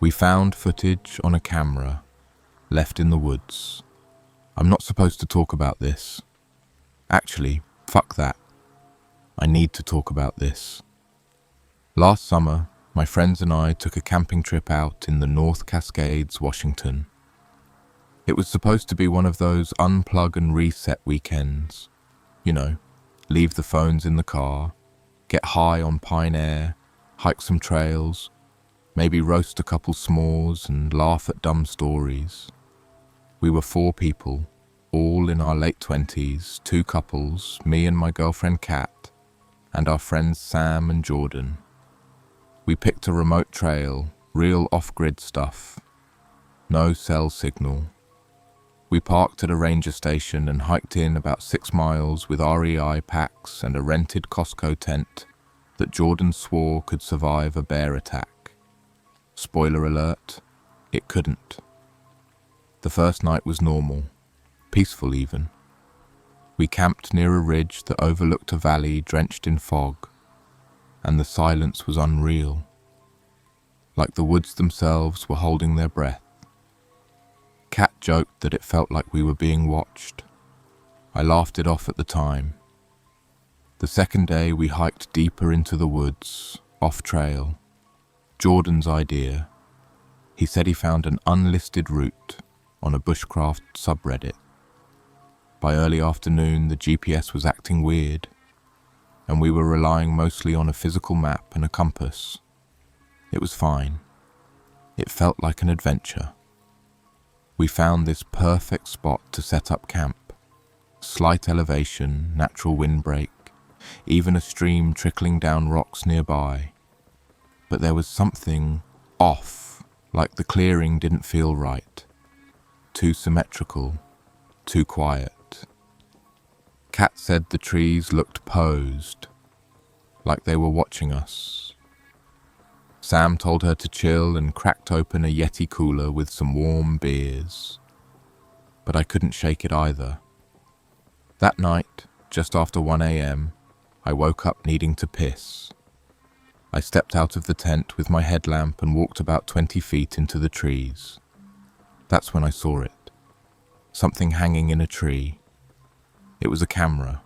We found footage on a camera left in the woods. I'm not supposed to talk about this. Actually, fuck that. I need to talk about this. Last summer, my friends and I took a camping trip out in the North Cascades, Washington. It was supposed to be one of those unplug and reset weekends. You know, leave the phones in the car, get high on pine air, hike some trails, maybe roast a couple s'mores and laugh at dumb stories. We were 4 people, all in our late 20s, 2 couples, me and my girlfriend Kat, and our friends Sam and Jordan. We picked a remote trail, real off-grid stuff. No cell signal. We parked at a ranger station and hiked in about 6 miles with REI packs and a rented Costco tent that Jordan swore could survive a bear attack. Spoiler alert, it couldn't. The first night was normal, peaceful even. We camped near a ridge that overlooked a valley drenched in fog, and the silence was unreal, like the woods themselves were holding their breath. Kat joked that it felt like we were being watched. I laughed it off at the time. The second day we hiked deeper into the woods, off trail. Jordan's idea. He said he found an unlisted route on a bushcraft subreddit. By early afternoon, the GPS was acting weird, and we were relying mostly on a physical map and a compass. It was fine. It felt like an adventure. We found this perfect spot to set up camp. Slight elevation, natural windbreak, even a stream trickling down rocks nearby. But there was something off, like the clearing didn't feel right. Too symmetrical, too quiet. Kat said the trees looked posed, like they were watching us. Sam told her to chill and cracked open a Yeti cooler with some warm beers. But I couldn't shake it either. That night, just after 1 a.m., I woke up needing to piss. I stepped out of the tent with my headlamp and walked about 20 feet into the trees. That's when I saw it. Something hanging in a tree. It was a camera,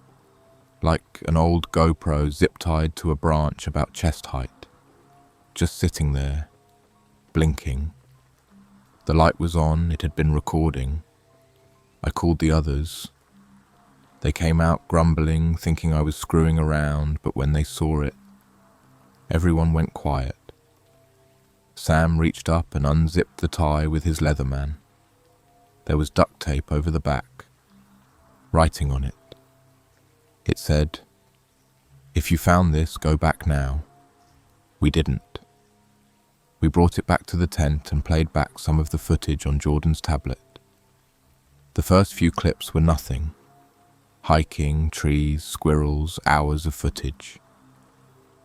like an old GoPro zip-tied to a branch about chest height. Just sitting there, blinking. The light was on, it had been recording. I called the others. They came out grumbling, thinking I was screwing around, but when they saw it, everyone went quiet. Sam reached up and unzipped the tie with his Leatherman. There was duct tape over the back, writing on it. It said, "If you found this, go back now." We didn't. We brought it back to the tent and played back some of the footage on Jordan's tablet. The first few clips were nothing. Hiking, trees, squirrels, hours of footage.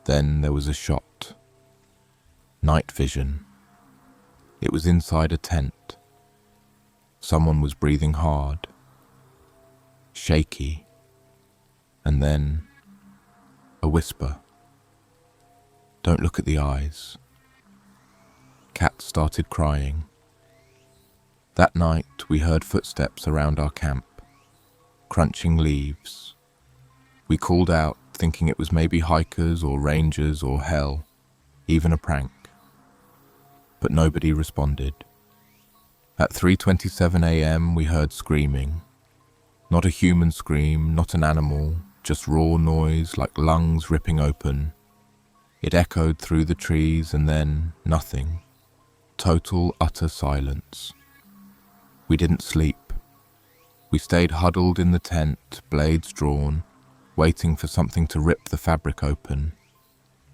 Then there was a shot. Night vision. It was inside a tent. Someone was breathing hard. Shaky. And then a whisper. "Don't look at the eyes." Kat started crying. That night we heard footsteps around our camp, crunching leaves. We called out, thinking it was maybe hikers or rangers or hell, even a prank. But nobody responded. At 3:27 a.m. we heard screaming. Not a human scream, not an animal, just raw noise like lungs ripping open. It echoed through the trees and then nothing. Total, utter silence. We didn't sleep. We stayed huddled in the tent, blades drawn, waiting for something to rip the fabric open.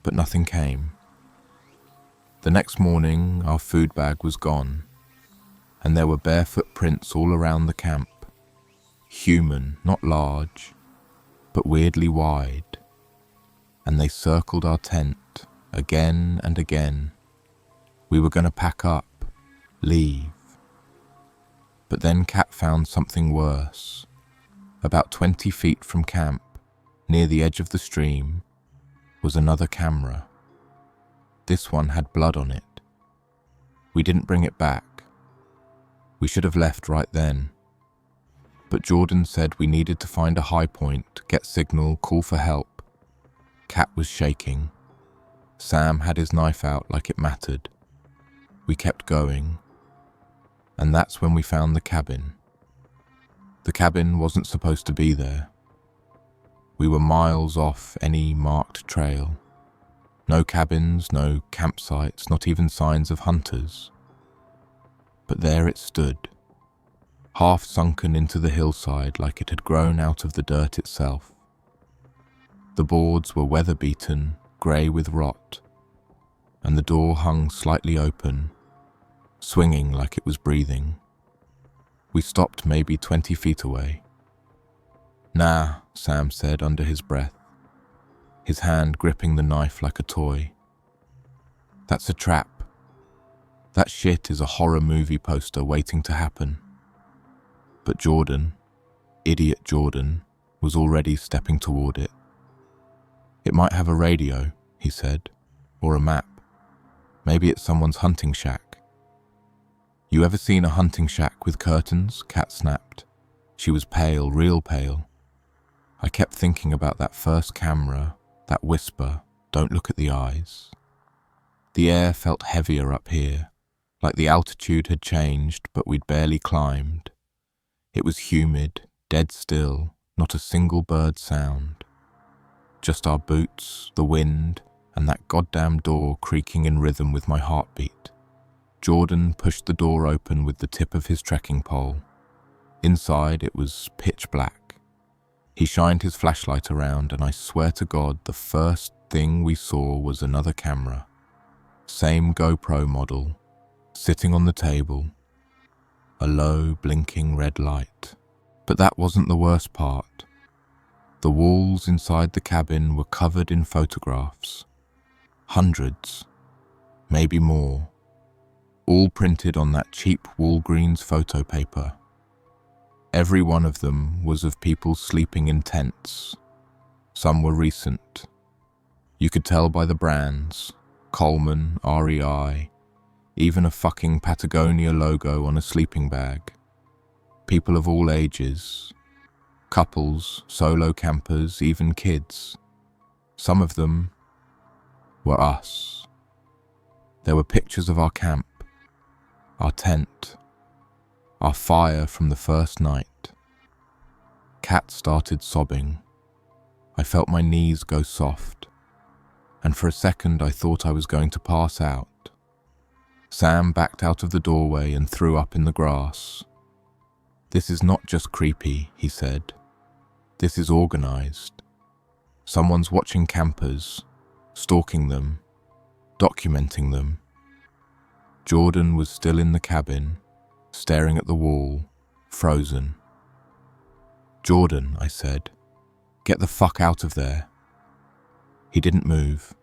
But nothing came. The next morning, our food bag was gone, and there were barefoot prints all around the camp. Human, not large, but weirdly wide. And they circled our tent again and again. We were going to pack up, leave. But then Kat found something worse. About 20 feet from camp, near the edge of the stream, was another camera. This one had blood on it. We didn't bring it back. We should have left right then. But Jordan said we needed to find a high point, get signal, call for help. Kat was shaking. Sam had his knife out like it mattered. We kept going. And that's when we found the cabin. The cabin wasn't supposed to be there. We were miles off any marked trail. No cabins, no campsites, not even signs of hunters. But there it stood, half sunken into the hillside like it had grown out of the dirt itself. The boards were weather-beaten, grey with rot, and the door hung slightly open, swinging like it was breathing. We stopped maybe 20 feet away. "Nah," Sam said under his breath, his hand gripping the knife like a toy. "That's a trap. That shit is a horror movie poster waiting to happen." But Jordan, idiot Jordan, was already stepping toward it. "It might have a radio," he said, "or a map. Maybe it's someone's hunting shack." "You ever seen a hunting shack with curtains?" Kat snapped. She was pale, real pale. I kept thinking about that first camera, that whisper, "Don't look at the eyes." The air felt heavier up here, like the altitude had changed, but we'd barely climbed. It was humid, dead still, not a single bird sound. Just our boots, the wind, and that goddamn door creaking in rhythm with my heartbeat. Jordan pushed the door open with the tip of his trekking pole. Inside it was pitch black. He shined his flashlight around, and I swear to God, the first thing we saw was another camera. Same GoPro model, sitting on the table. A low, blinking red light. But that wasn't the worst part. The walls inside the cabin were covered in photographs. Hundreds, maybe more. All printed on that cheap Walgreens photo paper. Every one of them was of people sleeping in tents. Some were recent. You could tell by the brands, Coleman, REI, even a fucking Patagonia logo on a sleeping bag. People of all ages. Couples, solo campers, even kids. Some of them were us. There were pictures of our camp, our tent, our fire from the first night. Kat started sobbing. I felt my knees go soft, and for a second I thought I was going to pass out. Sam backed out of the doorway and threw up in the grass. "This is not just creepy," he said. "This is organized. Someone's watching campers, stalking them, documenting them." Jordan was still in the cabin, staring at the wall, frozen. "Jordan," I said, "get the fuck out of there." He didn't move.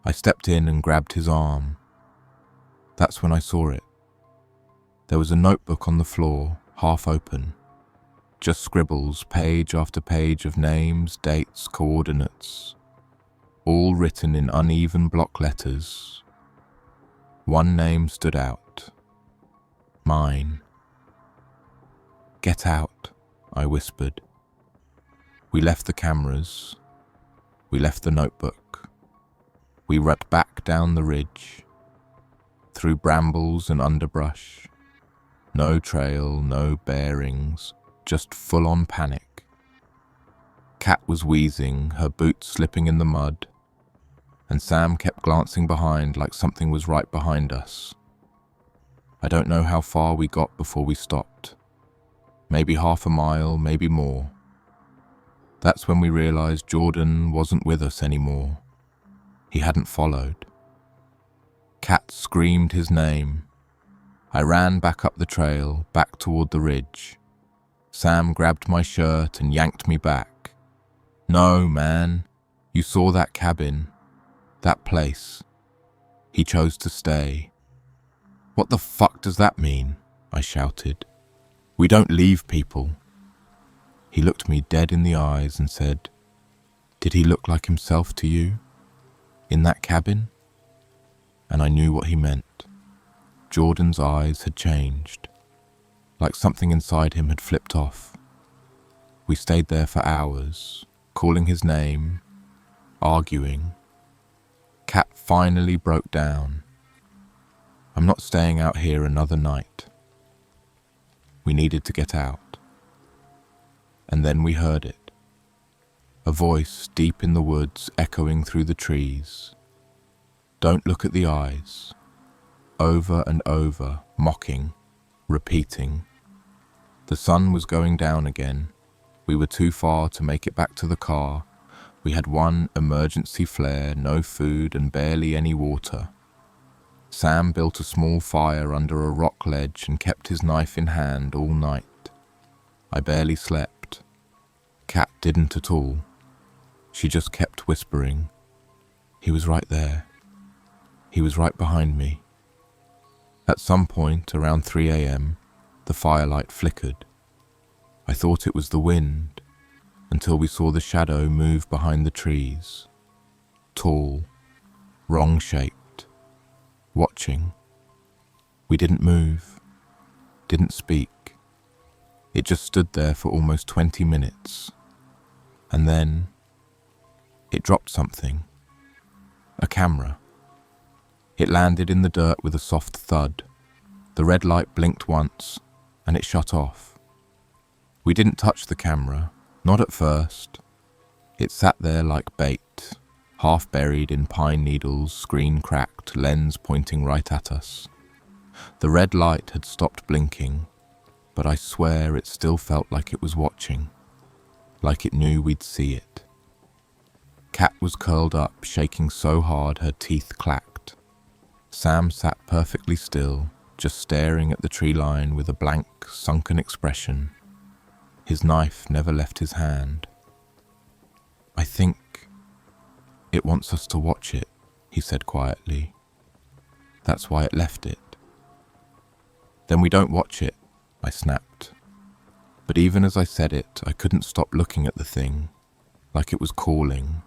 I stepped in and grabbed his arm. That's when I saw it. There was a notebook on the floor, half open. Just scribbles, page after page of names, dates, coordinates, all written in uneven block letters. One name stood out. Mine. "Get out," I whispered. We left the cameras. We left the notebook. We rushed back down the ridge, through brambles and underbrush. No trail, no bearings, just full-on panic. Kat was wheezing, her boots slipping in the mud, and Sam kept glancing behind like something was right behind us. I don't know how far we got before we stopped. Maybe half a mile, maybe more. That's when we realized Jordan wasn't with us anymore. He hadn't followed. Kat screamed his name. I ran back up the trail, back toward the ridge. Sam grabbed my shirt and yanked me back. "No, man. You saw that cabin. That place. He chose to stay." "What the fuck does that mean?" I shouted. "We don't leave people." He looked me dead in the eyes and said, "Did he look like himself to you? In that cabin?" And I knew what he meant. Jordan's eyes had changed, like something inside him had flipped off. We stayed there for hours, calling his name, arguing. Kat finally broke down. I'm not staying out here another night. We needed to get out. And then we heard it. A voice deep in the woods echoing through the trees. Don't look at the eyes. Over and over, mocking, repeating. The sun was going down again. We were too far to make it back to the car. We had one emergency flare, no food and barely any water. Sam built a small fire under a rock ledge and kept his knife in hand all night. I barely slept. Kat didn't at all. She just kept whispering. He was right there. He was right behind me. At some point, around 3 a.m., the firelight flickered. I thought it was the wind, until we saw the shadow move behind the trees. Tall, wrong-shaped, watching. We didn't move, didn't speak. It just stood there for almost 20 minutes. And then, it dropped something. A camera. It landed in the dirt with a soft thud. The red light blinked once, and it shut off. We didn't touch the camera, not at first. It sat there like bait, half buried in pine needles, screen cracked, lens pointing right at us. The red light had stopped blinking, but I swear it still felt like it was watching, like it knew we'd see it. Kat was curled up, shaking so hard her teeth clacked. Sam sat perfectly still, just staring at the tree line with a blank, sunken expression. His knife never left his hand. I think it wants us to watch it, he said quietly. That's why it left it. Then we don't watch it, I snapped. But even as I said it, I couldn't stop looking at the thing, like it was calling.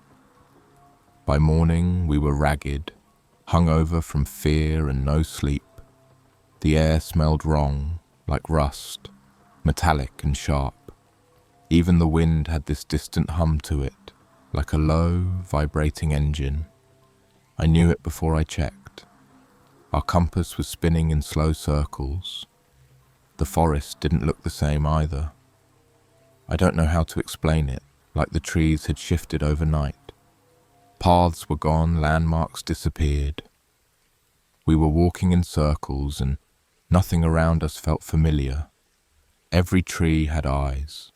By morning, we were ragged, hungover from fear and no sleep. The air smelled wrong, like rust, metallic and sharp. Even the wind had this distant hum to it, like a low, vibrating engine. I knew it before I checked. Our compass was spinning in slow circles. The forest didn't look the same either. I don't know how to explain it, like the trees had shifted overnight. Paths were gone, landmarks disappeared. We were walking in circles and nothing around us felt familiar. Every tree had eyes.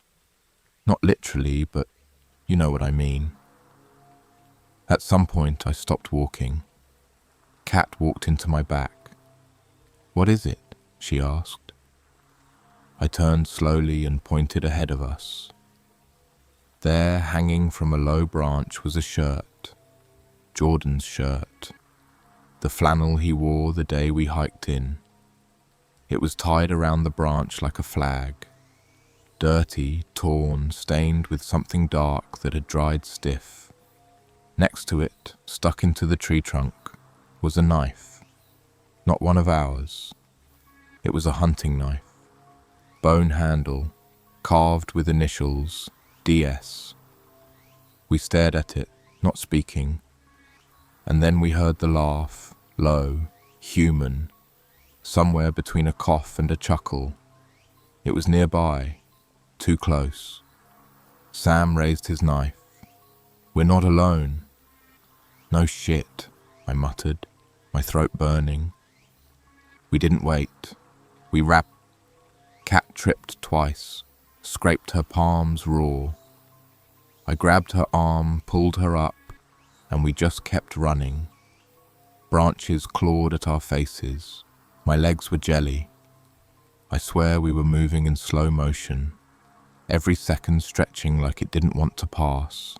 Not literally, but you know what I mean. At some point I stopped walking. Kat walked into my back. What is it? She asked. I turned slowly and pointed ahead of us. There, hanging from a low branch, was a shirt. Jordan's shirt. The flannel he wore the day we hiked in. It was tied around the branch like a flag. Dirty, torn, stained with something dark that had dried stiff. Next to it, stuck into the tree trunk, was a knife. Not one of ours. It was a hunting knife. Bone handle, carved with initials, DS. We stared at it, not speaking. And then we heard the laugh, low, human, somewhere between a cough and a chuckle. It was nearby. Too close. Sam raised his knife. We're not alone. No shit, I muttered, my throat burning. We didn't wait. We rapped. Kat tripped twice, scraped her palms raw. I grabbed her arm, pulled her up, and we just kept running. Branches clawed at our faces. My legs were jelly. I swear we were moving in slow motion. Every second stretching like it didn't want to pass.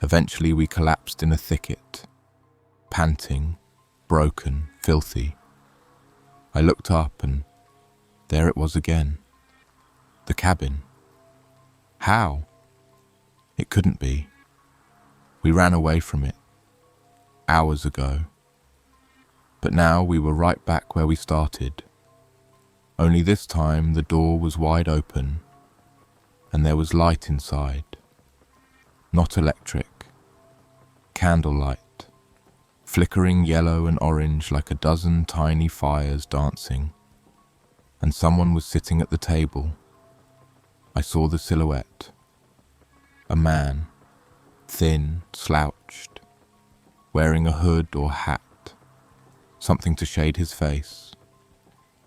Eventually we collapsed in a thicket, panting, broken, filthy. I looked up and there it was again. The cabin. How? It couldn't be. We ran away from it. Hours ago. But now we were right back where we started. Only this time the door was wide open and there was light inside. Not electric, candlelight, flickering yellow and orange like a dozen tiny fires dancing. And someone was sitting at the table. I saw the silhouette. A man, thin, slouched, wearing a hood or hat, something to shade his face.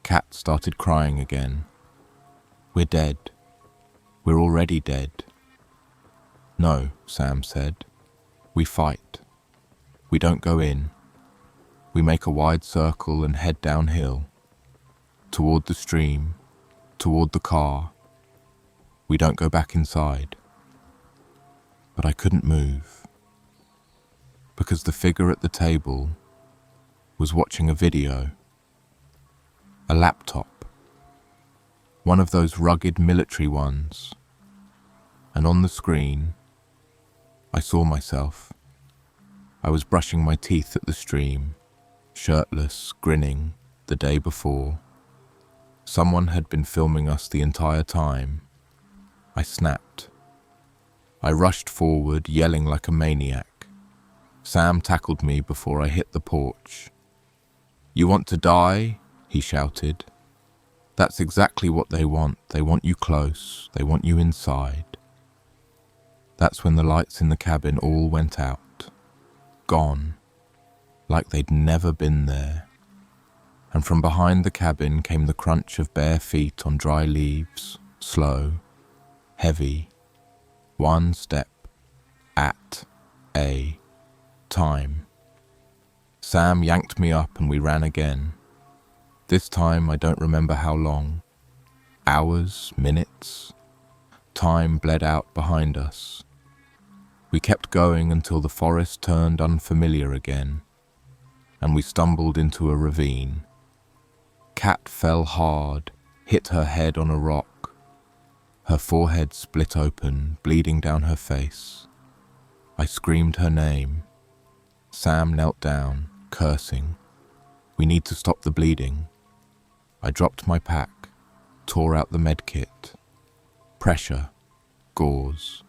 Kat started crying again. We're dead. We're already dead. No, Sam said. We fight. We don't go in. We make a wide circle and head downhill, toward the stream, toward the car. We don't go back inside. But I couldn't move, because the figure at the table was watching a video. A laptop. One of those rugged military ones. And on the screen, I saw myself. I was brushing my teeth at the stream, shirtless, grinning, the day before. Someone had been filming us the entire time. I snapped. I rushed forward, yelling like a maniac. Sam tackled me before I hit the porch. You want to die? He shouted. That's exactly what they want. They want you close. They want you inside. That's when the lights in the cabin all went out. Gone. Like they'd never been there. And from behind the cabin came the crunch of bare feet on dry leaves, slow, heavy, one step at a time. Sam yanked me up and we ran again. This time I don't remember how long. Hours, minutes. Time bled out behind us. We kept going until the forest turned unfamiliar again, and we stumbled into a ravine. Kat fell hard, hit her head on a rock. Her forehead split open, bleeding down her face. I screamed her name. Sam knelt down, cursing. We need to stop the bleeding. I dropped my pack, tore out the med kit. Pressure, gauze.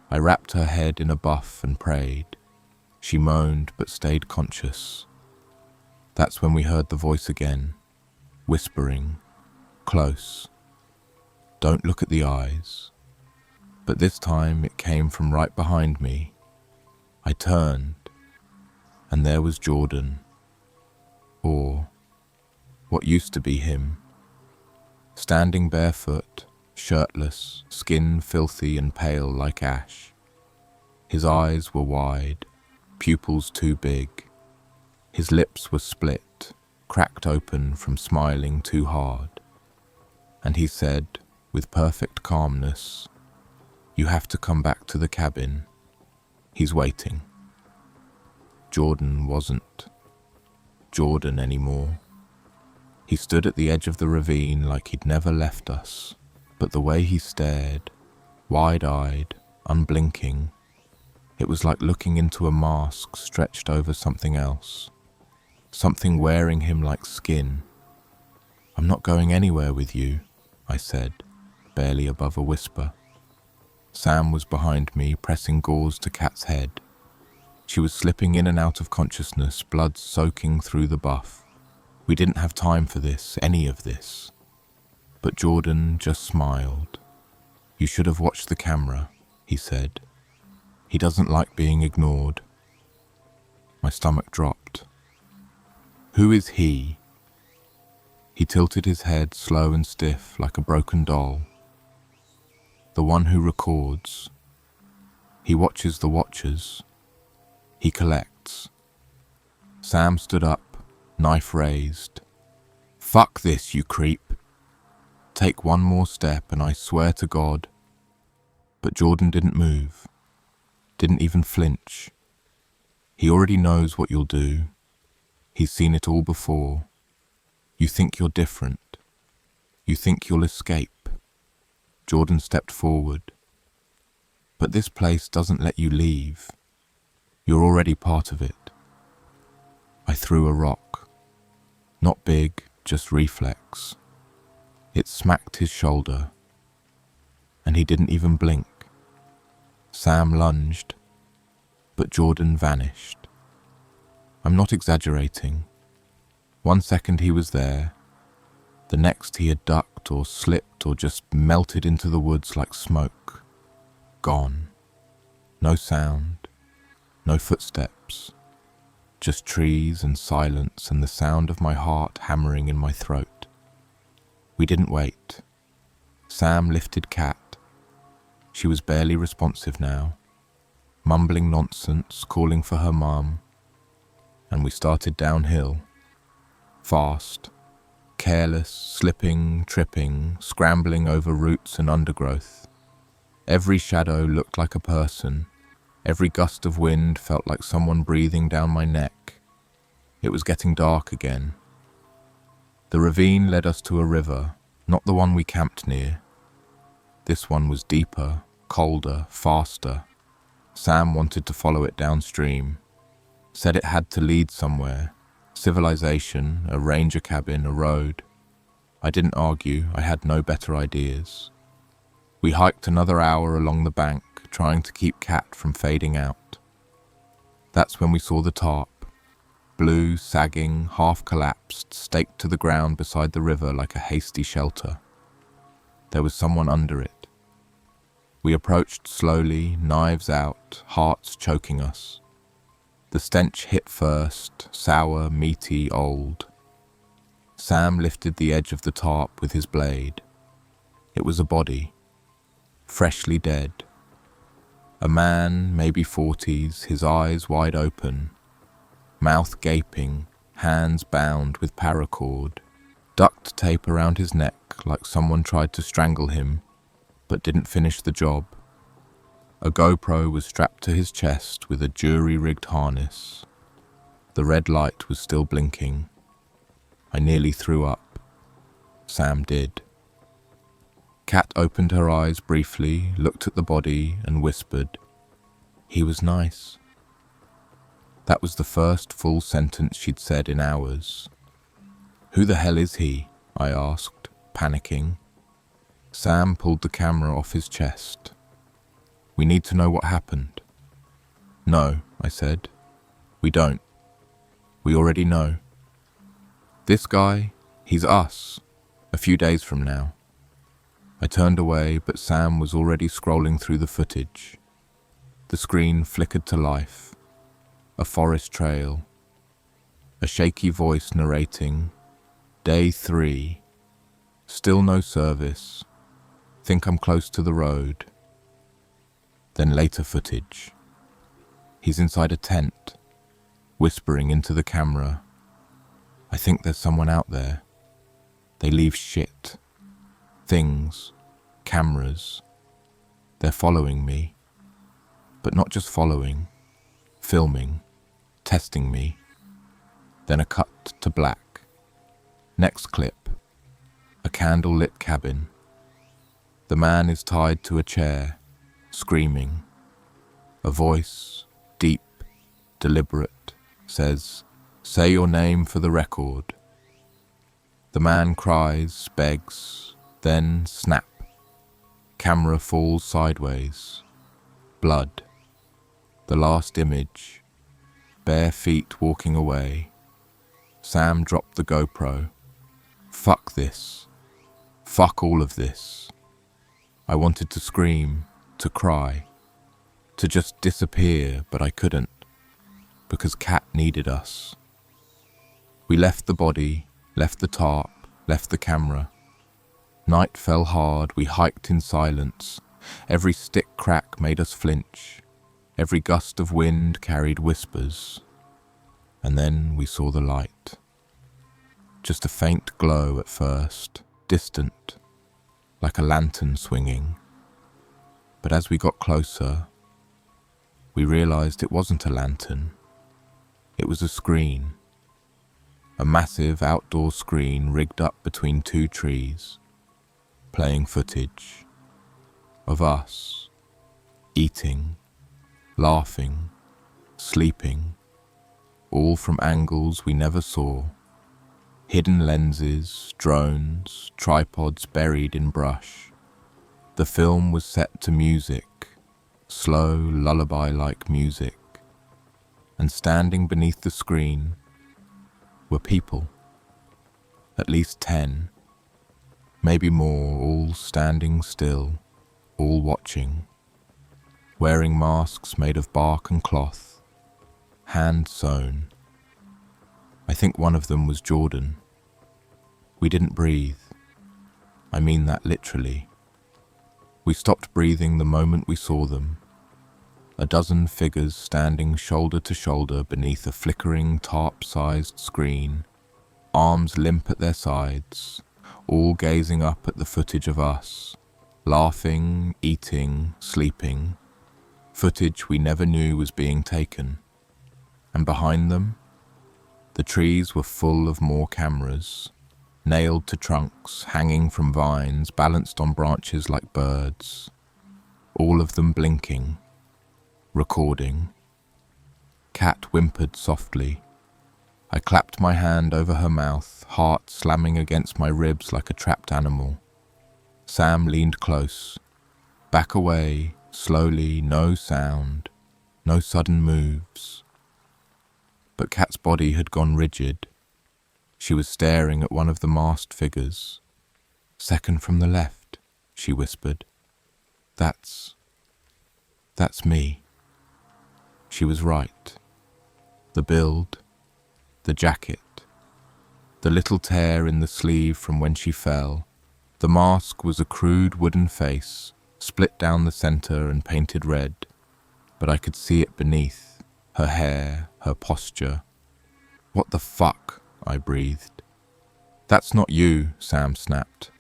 I wrapped her head in a buff and prayed. She moaned but stayed conscious. That's when we heard the voice again, whispering, close. Don't look at the eyes. But this time it came from right behind me. I turned, and there was Jordan. Or what used to be him. Standing barefoot, shirtless, skin filthy and pale like ash. His eyes were wide, pupils too big. His lips were split, cracked open from smiling too hard. And he said, with perfect calmness, "You have to come back to the cabin. He's waiting." Jordan wasn't Jordan anymore. He stood at the edge of the ravine like he'd never left us, but the way he stared, wide-eyed, unblinking, it was like looking into a mask stretched over something else, something wearing him like skin. "I'm not going anywhere with you," I said, barely above a whisper. Sam was behind me, pressing gauze to Kat's head. She was slipping in and out of consciousness, blood soaking through the buff. We didn't have time for this, any of this. But Jordan just smiled. "You should have watched the camera," he said. "He doesn't like being ignored." My stomach dropped. "Who is he?" He tilted his head slow and stiff like a broken doll. "The one who records. He watches the watchers. He collects." Sam stood up, knife raised. "Fuck this, you creep. Take one more step and I swear to God." But Jordan didn't move, didn't even flinch. He already knows what you'll do. He's seen it all before. You think you're different. You think you'll escape. Jordan stepped forward. "But this place doesn't let you leave. You're already part of it." I threw a rock. Not big, just reflex. It smacked his shoulder, and he didn't even blink. Sam lunged, but Jordan vanished. I'm not exaggerating. 1 second he was there, the next he had ducked or slipped or just melted into the woods like smoke. Gone. No sound, no footsteps, just trees and silence and the sound of my heart hammering in my throat. We didn't wait. Sam lifted Kat. She was barely responsive now, mumbling nonsense, calling for her mum, and we started downhill, fast, careless, slipping, tripping, scrambling over roots and undergrowth. Every shadow looked like a person. Every gust of wind felt like someone breathing down my neck. It was getting dark again. The ravine led us to a river, not the one we camped near. This one was deeper, colder, faster. Sam wanted to follow it downstream. Said it had to lead somewhere. Civilization, a ranger cabin, a road. I didn't argue, I had no better ideas. We hiked another hour along the bank, trying to keep Kat from fading out. That's when we saw the tarp, blue, sagging, half collapsed, staked to the ground beside the river like a hasty shelter. There was someone under it. We approached slowly, knives out, hearts choking us. The stench hit first, sour, meaty, old. Sam lifted the edge of the tarp with his blade. It was a body, freshly dead. A man, maybe 40s, his eyes wide open, mouth gaping, hands bound with paracord, duct tape around his neck like someone tried to strangle him, but didn't finish the job. A GoPro was strapped to his chest with a jury-rigged harness. The red light was still blinking. I nearly threw up. Sam did. Kat opened her eyes briefly, looked at the body, and whispered, "He was nice." That was the first full sentence she'd said in hours. "Who the hell is he?" I asked, panicking. Sam pulled the camera off his chest. "We need to know what happened." "No," I said. "We don't. We already know. This guy, he's us, a few days from now." I turned away, but Sam was already scrolling through the footage. The screen flickered to life. A forest trail. A shaky voice narrating, "Day 3. Still no service. Think I'm close to the road." Then later footage. He's inside a tent, whispering into the camera, "I think there's someone out there. They leave shit. Things. Cameras. They're following me. But not just following. Filming. Testing me." Then a cut to black. Next clip. A candle-lit cabin. The man is tied to a chair, screaming. A voice, deep, deliberate, says, "Say your name for the record." The man cries, begs, then snap. Camera falls sideways. Blood. The last image. Bare feet walking away. Sam dropped the GoPro. Fuck this. Fuck all of this. I wanted to scream, to cry, to just disappear, but I couldn't, because Kat needed us. We left the body, left the tarp, left the camera. Night fell hard, we hiked in silence. Every stick crack made us flinch. Every gust of wind carried whispers. And then we saw the light. Just a faint glow at first, distant, like a lantern swinging. But as we got closer, we realized it wasn't a lantern. It was a screen. A massive outdoor screen rigged up between two trees, playing footage of us, eating, laughing, sleeping, all from angles we never saw. Hidden lenses, drones, tripods buried in brush. The film was set to music, slow, lullaby-like music. And standing beneath the screen were people. At least 10, maybe more, all standing still, all watching. Wearing masks made of bark and cloth, hand-sewn. I think one of them was Jordan. We didn't breathe. I mean that literally. We stopped breathing the moment we saw them. A dozen figures standing shoulder to shoulder beneath a flickering tarp-sized screen, arms limp at their sides, all gazing up at the footage of us, laughing, eating, sleeping, footage we never knew was being taken. And behind them, the trees were full of more cameras, nailed to trunks, hanging from vines, balanced on branches like birds, all of them blinking, recording. Kat whimpered softly. I clapped my hand over her mouth, heart slamming against my ribs like a trapped animal. Sam leaned close. Back away, slowly, no sound, no sudden moves. But Kat's body had gone rigid. She was staring at one of the masked figures. "Second from the left," she whispered. That's me." She was right. The build, the jacket, the little tear in the sleeve from when she fell. The mask was a crude wooden face, split down the center and painted red, but I could see it beneath, her hair, her posture. "What the fuck?" I breathed. "That's not you," Sam snapped.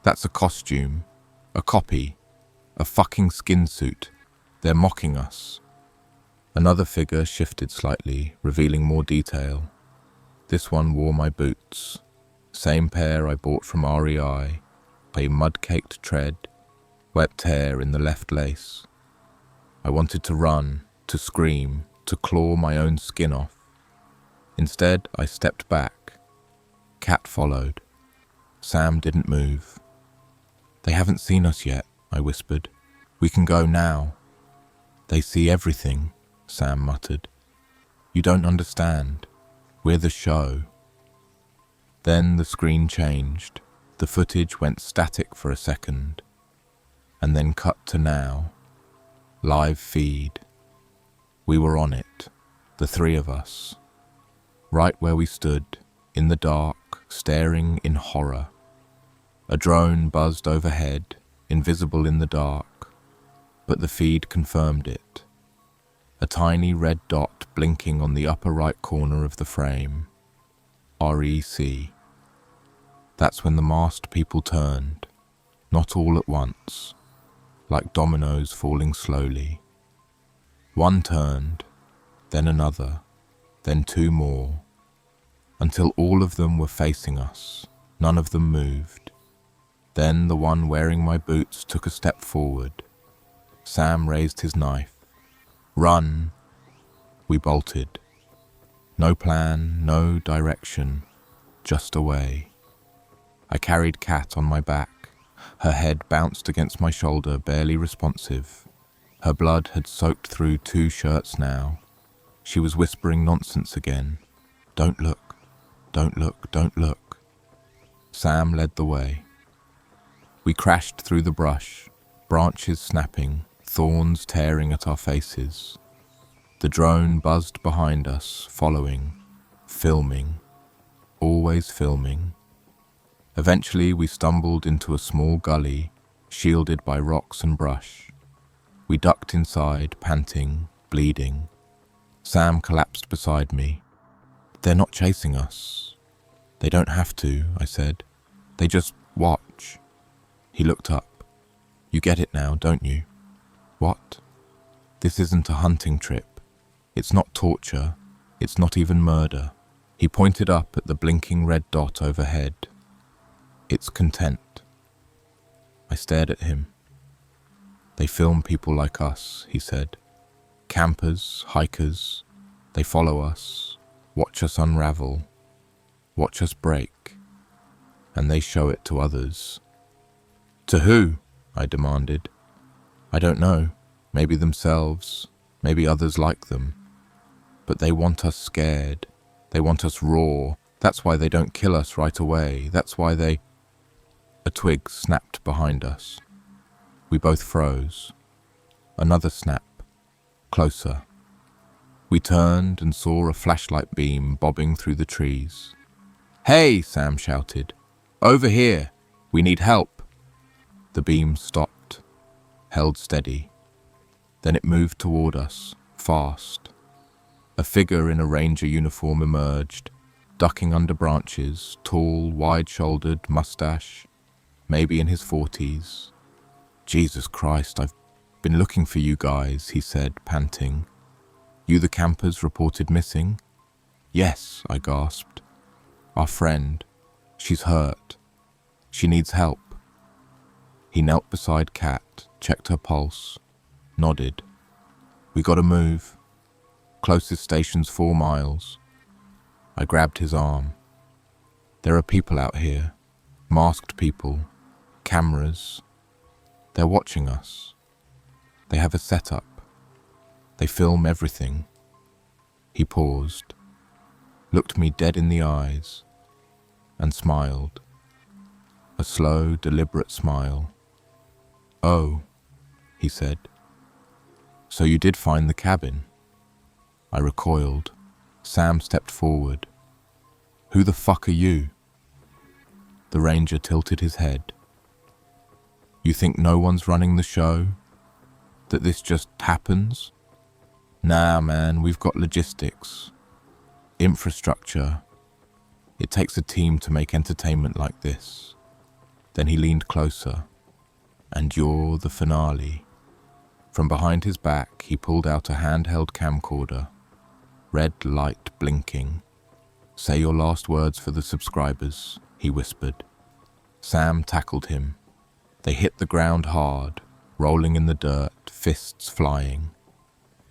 "That's a costume, a copy, a fucking skin suit. They're mocking us." Another figure shifted slightly, revealing more detail. This one wore my boots, same pair I bought from REI, a mud-caked tread, webbed hair in the left lace. I wanted to run, to scream, to claw my own skin off. Instead, I stepped back. Kat followed. Sam didn't move. "They haven't seen us yet," I whispered. "We can go now." "They see everything," Sam muttered. "You don't understand. We're the show." Then the screen changed. The footage went static for a second, and then cut to now. Live feed. We were on it, the three of us. Right where we stood, in the dark, staring in horror. A drone buzzed overhead, invisible in the dark, but the feed confirmed it. A tiny red dot blinking on the upper right corner of the frame. REC. That's when the masked people turned, not all at once, like dominoes falling slowly. One turned, then another, then two more, until all of them were facing us. None of them moved. Then the one wearing my boots took a step forward. Sam raised his knife. "Run!" We bolted. No plan, no direction, just away. I carried Kat on my back. Her head bounced against my shoulder, barely responsive. Her blood had soaked through 2 shirts now. She was whispering nonsense again. "Don't look, don't look, don't look." Sam led the way. We crashed through the brush, branches snapping, thorns tearing at our faces. The drone buzzed behind us, following, filming, always filming. Eventually we stumbled into a small gully, shielded by rocks and brush. We ducked inside, panting, bleeding. Sam collapsed beside me. "They're not chasing us." "They don't have to," I said. "They just watch." He looked up. "You get it now, don't you?" "What?" "This isn't a hunting trip. It's not torture. It's not even murder." He pointed up at the blinking red dot overhead. "It's content." I stared at him. "They film people like us," he said. "Campers, hikers. They follow us, watch us unravel. watch us break, and they show it to others. To who? I demanded. I don't know. Maybe themselves, maybe others like them. But they want us scared. They want us raw. That's why they don't kill us right away. That's why they... A twig snapped behind us. We both froze. Another snap. Closer. We turned and saw a flashlight beam bobbing through the trees. Hey, Sam shouted. Over here. We need help. The beam stopped, held steady. Then it moved toward us, fast. A figure in a ranger uniform emerged, ducking under branches, tall, wide-shouldered, mustache, maybe in his 40s. Jesus Christ, I've been looking for you guys, he said, panting. You the campers reported missing? Yes, I gasped. Our friend. She's hurt. She needs help. He knelt beside Kat, checked her pulse, nodded. We gotta move. Closest station's 4 miles. I grabbed his arm. There are people out here. Masked people. Cameras. They're watching us. They have a setup. They film everything. He paused, looked me dead in the eyes, and smiled. A slow, deliberate smile. Oh, he said. So you did find the cabin? I recoiled. Sam stepped forward. Who the fuck are you? The ranger tilted his head. You think no one's running the show? That this just happens? Nah, man, we've got logistics. Infrastructure. It takes a team to make entertainment like this. Then he leaned closer. And you're the finale. From behind his back, he pulled out a handheld camcorder. Red light blinking. Say your last words for the subscribers, he whispered. Sam tackled him. They hit the ground hard, rolling in the dirt, fists flying.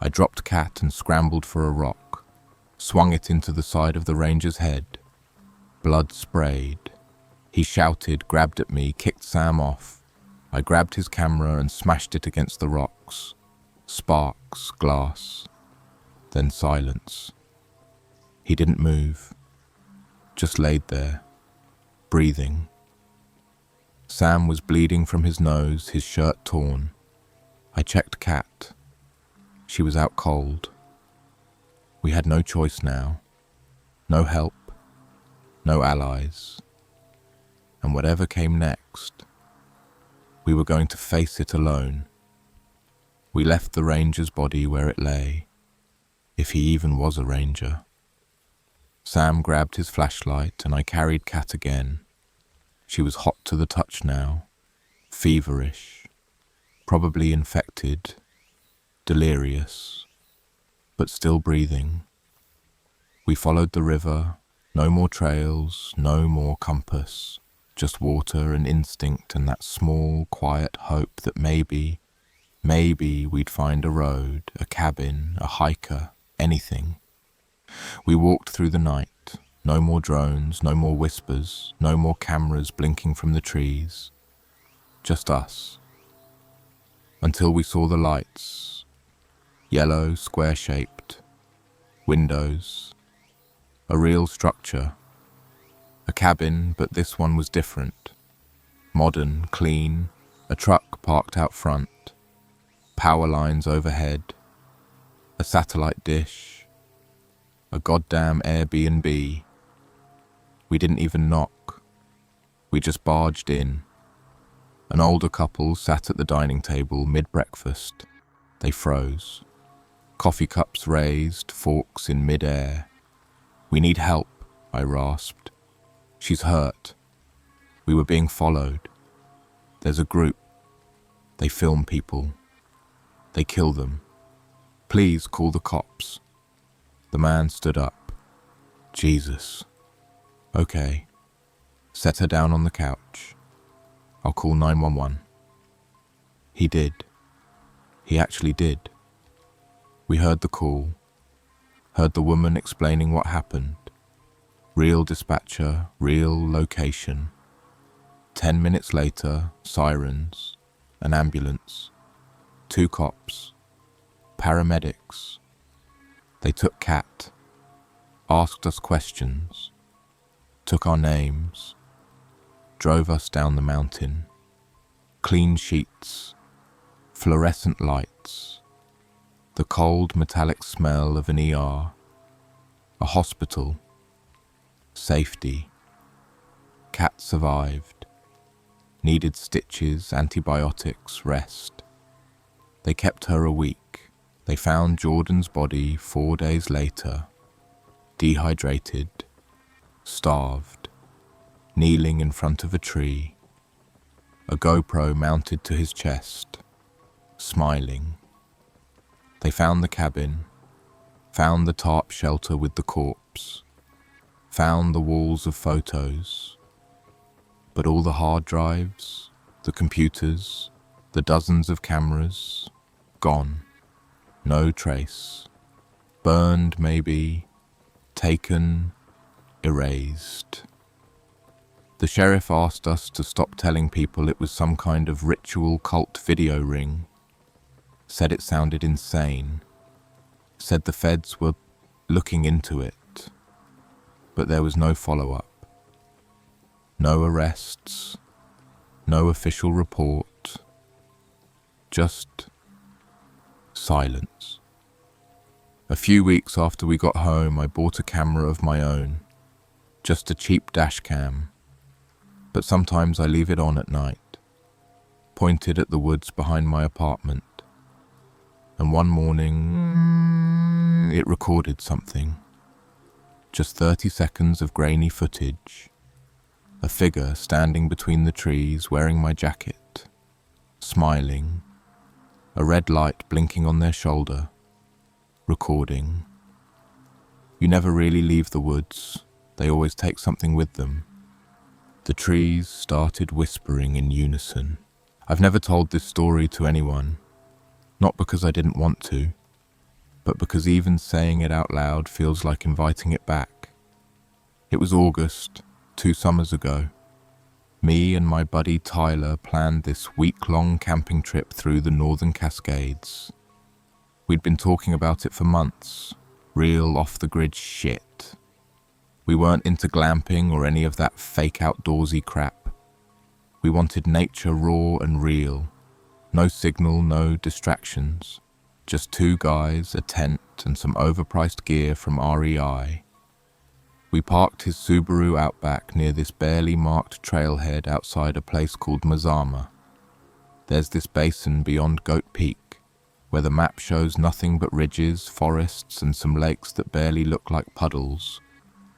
I dropped Kat and scrambled for a rock, swung it into the side of the ranger's head. Blood sprayed. He shouted, grabbed at me, kicked Sam off. I grabbed his camera and smashed it against the rocks. Sparks, glass, then silence. He didn't move, just laid there, breathing. Sam was bleeding from his nose, his shirt torn. I checked Kat. She was out cold. We had no choice now. No help. No allies. And whatever came next, we were going to face it alone. We left the ranger's body where it lay, if he even was a ranger. Sam grabbed his flashlight and I carried Kat again. She was hot to the touch now, feverish, probably infected, delirious, but still breathing. We followed the river, no more trails, no more compass, just water and instinct and that small, quiet hope that maybe we'd find a road, a cabin, a hiker, anything. We walked through the night, no more drones, no more whispers, no more cameras blinking from the trees, just us. Until we saw the lights, yellow, square-shaped, windows, a real structure, a cabin, but this one was different, modern, clean, a truck parked out front, power lines overhead, a satellite dish, a goddamn Airbnb. We didn't even knock. We just barged in. An older couple sat at the dining table mid-breakfast. They froze. Coffee cups raised, forks in mid-air. We need help, I rasped. She's hurt. We were being followed. There's a group. They film people. They kill them. Please call the cops. The man stood up. Jesus. Okay. Set her down on the couch. I'll call 911. He did. He actually did. We heard the call. Heard the woman explaining what happened. Real dispatcher, real location. 10 minutes later, sirens, an ambulance, 2 cops, paramedics. They took Kat, asked us questions, took our names, drove us down the mountain. Clean sheets, fluorescent lights, the cold metallic smell of an ER, a hospital, safety. Kat survived, needed stitches, antibiotics, rest. They kept her a week. They found Jordan's body 4 days later, dehydrated, starved, kneeling in front of a tree, a GoPro mounted to his chest, smiling. They found the cabin, found the tarp shelter with the corpse, found the walls of photos. But all the hard drives, the computers, the dozens of cameras, gone. No trace. Burned, maybe. Taken. Erased. The sheriff asked us to stop telling people it was some kind of ritual cult video ring. Said it sounded insane. Said the feds were looking into it. But there was no follow-up. No arrests. No official report. Just silence. A few weeks after we got home, I bought a camera of my own. Just a cheap dash cam. But sometimes I leave it on at night, pointed at the woods behind my apartment. And one morning, it recorded something. Just 30 seconds of grainy footage. A figure standing between the trees wearing my jacket, smiling. A red light blinking on their shoulder, recording. You never really leave the woods. They always take something with them. The trees started whispering in unison. I've never told this story to anyone, not because I didn't want to, but because even saying it out loud feels like inviting it back. It was August, 2 summers ago. Me and my buddy Tyler planned this week-long camping trip through the Northern Cascades. We'd been talking about it for months, real off-the-grid shit. We weren't into glamping or any of that fake outdoorsy crap. We wanted nature raw and real. No signal, no distractions. Just 2 guys, a tent, and some overpriced gear from REI. We parked his Subaru Outback near this barely marked trailhead outside a place called Mazama. There's this basin beyond Goat Peak, where the map shows nothing but ridges, forests, and some lakes that barely look like puddles.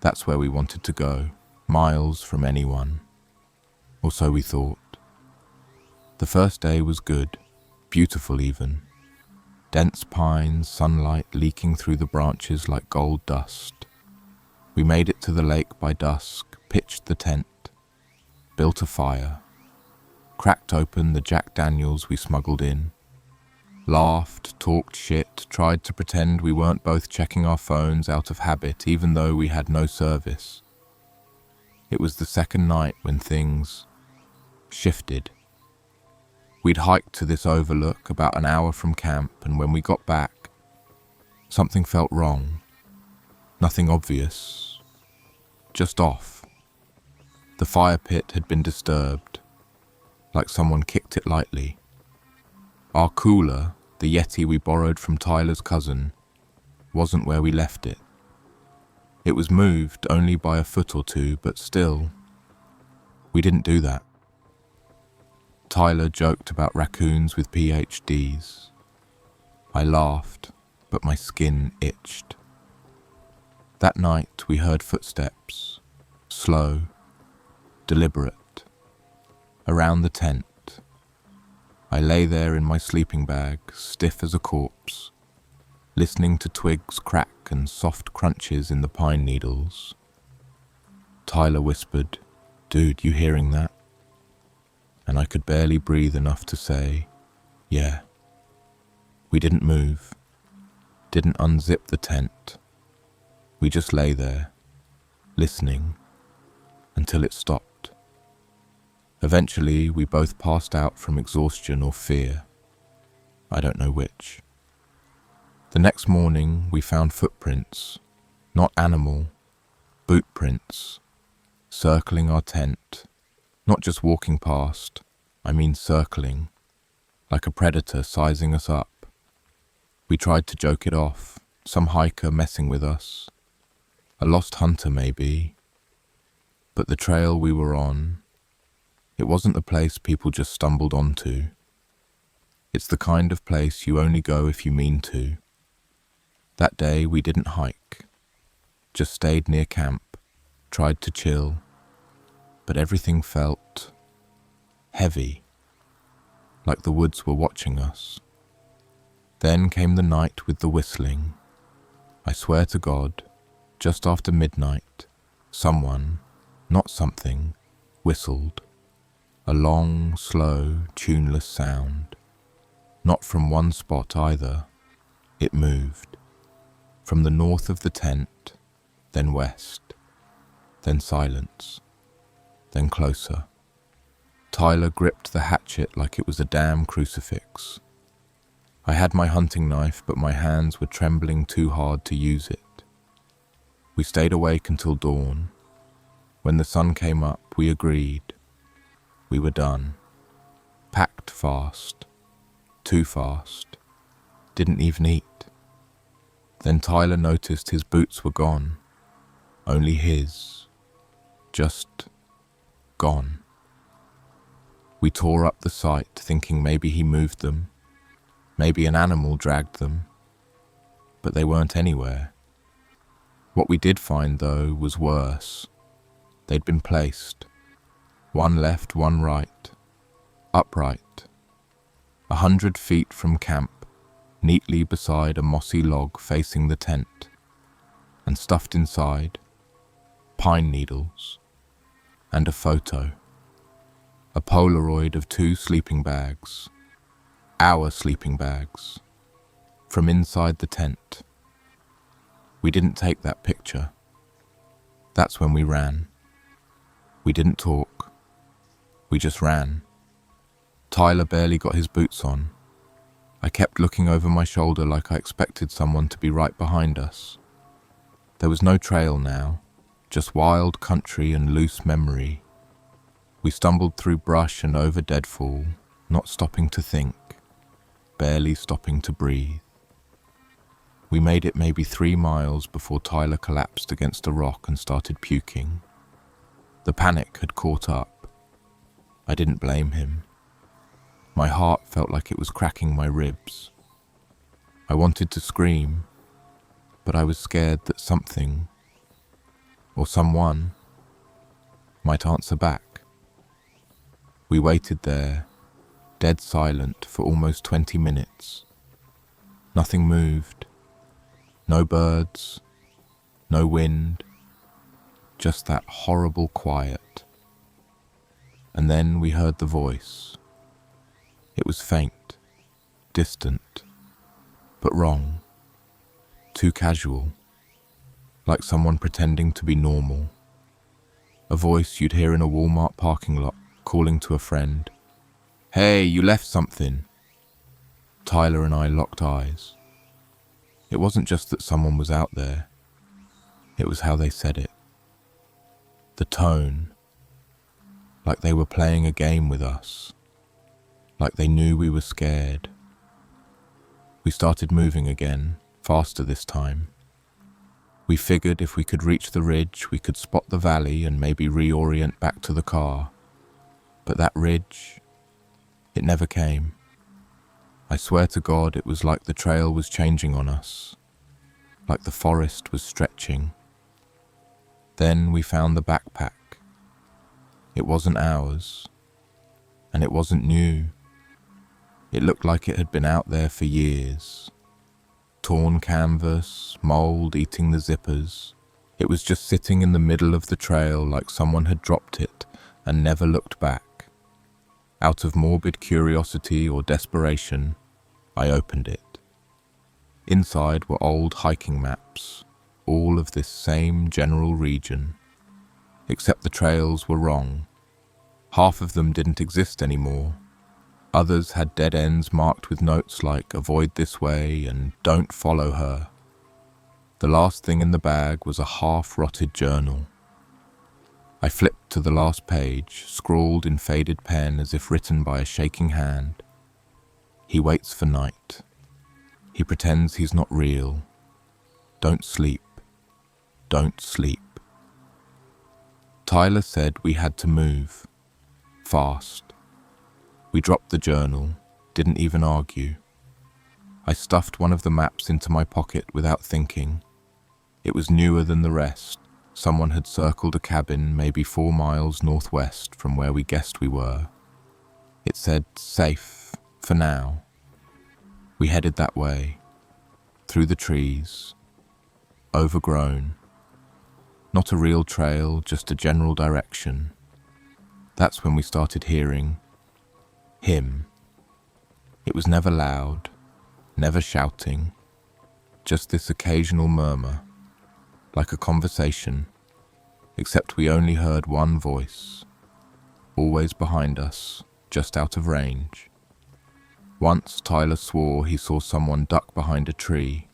That's where we wanted to go, miles from anyone. Or so we thought. The first day was good, beautiful even. Dense pines, sunlight leaking through the branches like gold dust. We made it to the lake by dusk, pitched the tent, built a fire, cracked open the Jack Daniels we smuggled in, laughed, talked shit, tried to pretend we weren't both checking our phones out of habit even though we had no service. It was the second night when things shifted. We'd hiked to this overlook about an hour from camp, and when we got back, something felt wrong. Nothing obvious, just off. The fire pit had been disturbed, like someone kicked it lightly. Our cooler, the Yeti we borrowed from Tyler's cousin, wasn't where we left it. It was moved only by a foot or 2, but still, we didn't do that. Tyler joked about raccoons with PhDs. I laughed, but my skin itched. That night we heard footsteps, slow, deliberate, around the tent. I lay there in my sleeping bag, stiff as a corpse, listening to twigs crack and soft crunches in the pine needles. Tyler whispered, "Dude, you hearing that?" And I could barely breathe enough to say, "Yeah." We didn't move, didn't unzip the tent. We just lay there, listening, until it stopped. Eventually, we both passed out from exhaustion or fear. I don't know which. The next morning, we found footprints, not animal, boot prints, circling our tent, not just walking past, I mean circling, like a predator sizing us up. We tried to joke it off, some hiker messing with us, a lost hunter maybe, but the trail we were on, it wasn't the place people just stumbled onto. It's the kind of place you only go if you mean to. That day we didn't hike, just stayed near camp, tried to chill, but everything felt heavy, like the woods were watching us. Then came the night with the whistling. I swear to God, just after midnight, someone, not something, whistled. A long, slow, tuneless sound. Not from one spot either. It moved. From the north of the tent, then west, then silence, then closer. Tyler gripped the hatchet like it was a damn crucifix. I had my hunting knife, but my hands were trembling too hard to use it. We stayed awake until dawn. When the sun came up, we agreed. We were done. Packed fast. Too fast. Didn't even eat. Then Tyler noticed his boots were gone. Only his. Just gone. We tore up the site, thinking maybe he moved them. Maybe an animal dragged them. But they weren't anywhere. What we did find, though, was worse. They'd been placed. One left, one right. Upright. 100 feet from camp, neatly beside a mossy log facing the tent. And stuffed inside, pine needles. And a photo. A Polaroid of 2 sleeping bags. Our sleeping bags. From inside the tent. We didn't take that picture. That's when we ran. We didn't talk. We just ran. Tyler barely got his boots on. I kept looking over my shoulder like I expected someone to be right behind us. There was no trail now, just wild country and loose memory. We stumbled through brush and over deadfall, not stopping to think, barely stopping to breathe. We made it maybe 3 miles before Tyler collapsed against a rock and started puking. The panic had caught up. I didn't blame him. My heart felt like it was cracking my ribs. I wanted to scream, but I was scared that something, or someone, might answer back. We waited there, dead silent, for almost 20 minutes. Nothing moved. No birds, no wind, just that horrible quiet. And then we heard the voice. It was faint, distant, but wrong. Too casual, like someone pretending to be normal. A voice you'd hear in a Walmart parking lot calling to a friend. "Hey, you left something." Tyler and I locked eyes. It wasn't just that someone was out there. It was how they said it. The tone. Like they were playing a game with us. Like they knew we were scared. We started moving again, faster this time. We figured if we could reach the ridge, we could spot the valley and maybe reorient back to the car. But that ridge, it never came. I swear to God, it was like the trail was changing on us, like the forest was stretching. Then we found the backpack. It wasn't ours, and it wasn't new. It looked like it had been out there for years. Torn canvas, mold eating the zippers. It was just sitting in the middle of the trail like someone had dropped it and never looked back. Out of morbid curiosity or desperation, I opened it. Inside were old hiking maps, all of this same general region. except the trails were wrong. Half of them didn't exist anymore. Others had dead ends marked with notes like "avoid this way" and "don't follow her." The last thing in the bag was a half-rotted journal. I flipped to the last page, scrawled in faded pen as if written by a shaking hand. He waits for night. He pretends he's not real. Don't sleep. Don't sleep. Tyler said we had to move. Fast. We dropped the journal, didn't even argue. I stuffed one of the maps into my pocket without thinking. It was newer than the rest. Someone had circled a cabin maybe 4 miles northwest from where we guessed we were. It said, "Safe, for now." We headed that way, through the trees, overgrown. Not a real trail, just a general direction. That's when we started hearing him. It was never loud, never shouting, just this occasional murmur, like a conversation, except we only heard one voice, always behind us, just out of range. Once Tyler swore he saw someone duck behind a tree,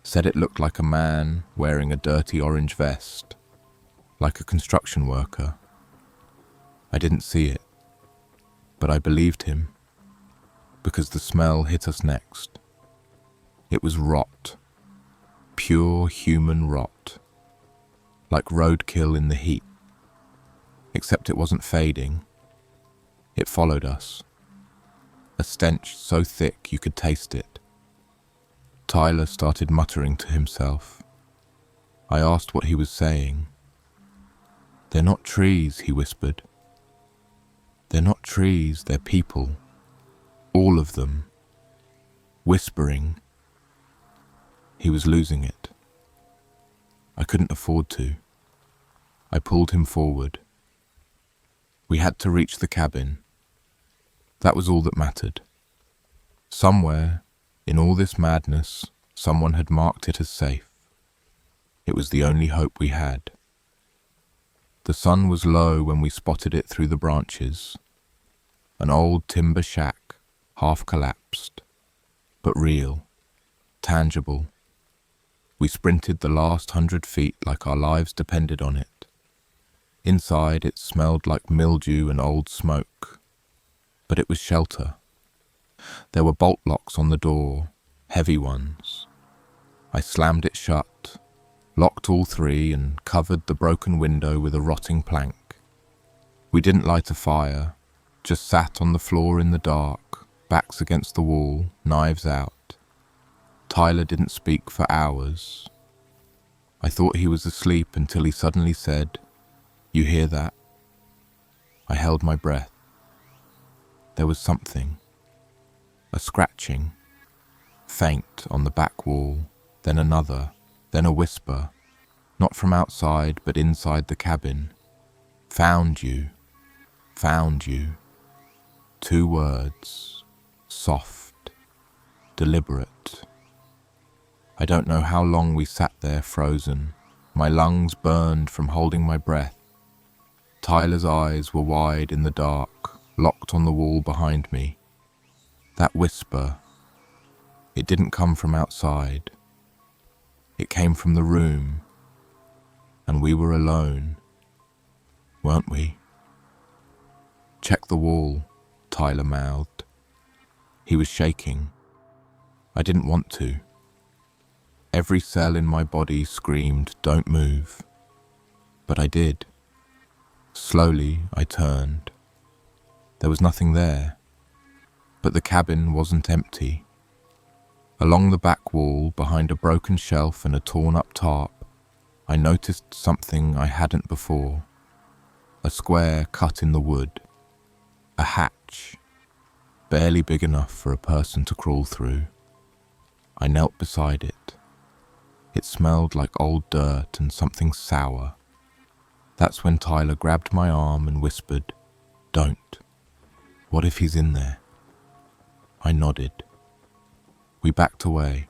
said it looked like a man wearing a dirty orange vest, like a construction worker. I didn't see it, but I believed him, because the smell hit us next. It was rot, pure human rot, like roadkill in the heat, except it wasn't fading. It followed us, a stench so thick you could taste it. Tyler started muttering to himself. I asked what he was saying. "They're not trees," he whispered. "They're not trees, they're people. All of them. Whispering." He was losing it. I couldn't afford to. I pulled him forward. We had to reach the cabin. That was all that mattered. Somewhere, in all this madness, someone had marked it as safe. It was the only hope we had. The sun was low when we spotted it through the branches. An old timber shack, half collapsed, but real, tangible. We sprinted the last 100 feet like our lives depended on it. Inside, it smelled like mildew and old smoke, but it was shelter. There were bolt locks on the door, heavy ones. I slammed it shut, locked all 3 and covered the broken window with a rotting plank. We didn't light a fire, just sat on the floor in the dark, backs against the wall, knives out. Tyler didn't speak for hours. I thought he was asleep until he suddenly said, "You hear that?" I held my breath. There was something. A scratching, faint on the back wall, then another, then a whisper, not from outside but inside the cabin. "Found you, found you." 2 words, soft, deliberate. I don't know how long we sat there frozen. My lungs burned from holding my breath. Tyler's eyes were wide in the dark, locked on the wall behind me. That whisper, it didn't come from outside. It came from the room, and we were alone, weren't we? "Check the wall," Tyler mouthed. He was shaking. I didn't want to. Every cell in my body screamed, "Don't move." But I did. Slowly, I turned. There was nothing there. But the cabin wasn't empty. Along the back wall, behind a broken shelf and a torn-up tarp, I noticed something I hadn't before. A square cut in the wood. A hatch, barely big enough for a person to crawl through. I knelt beside it. It smelled like old dirt and something sour. That's when Tyler grabbed my arm and whispered, "Don't. What if he's in there?" I nodded. We backed away,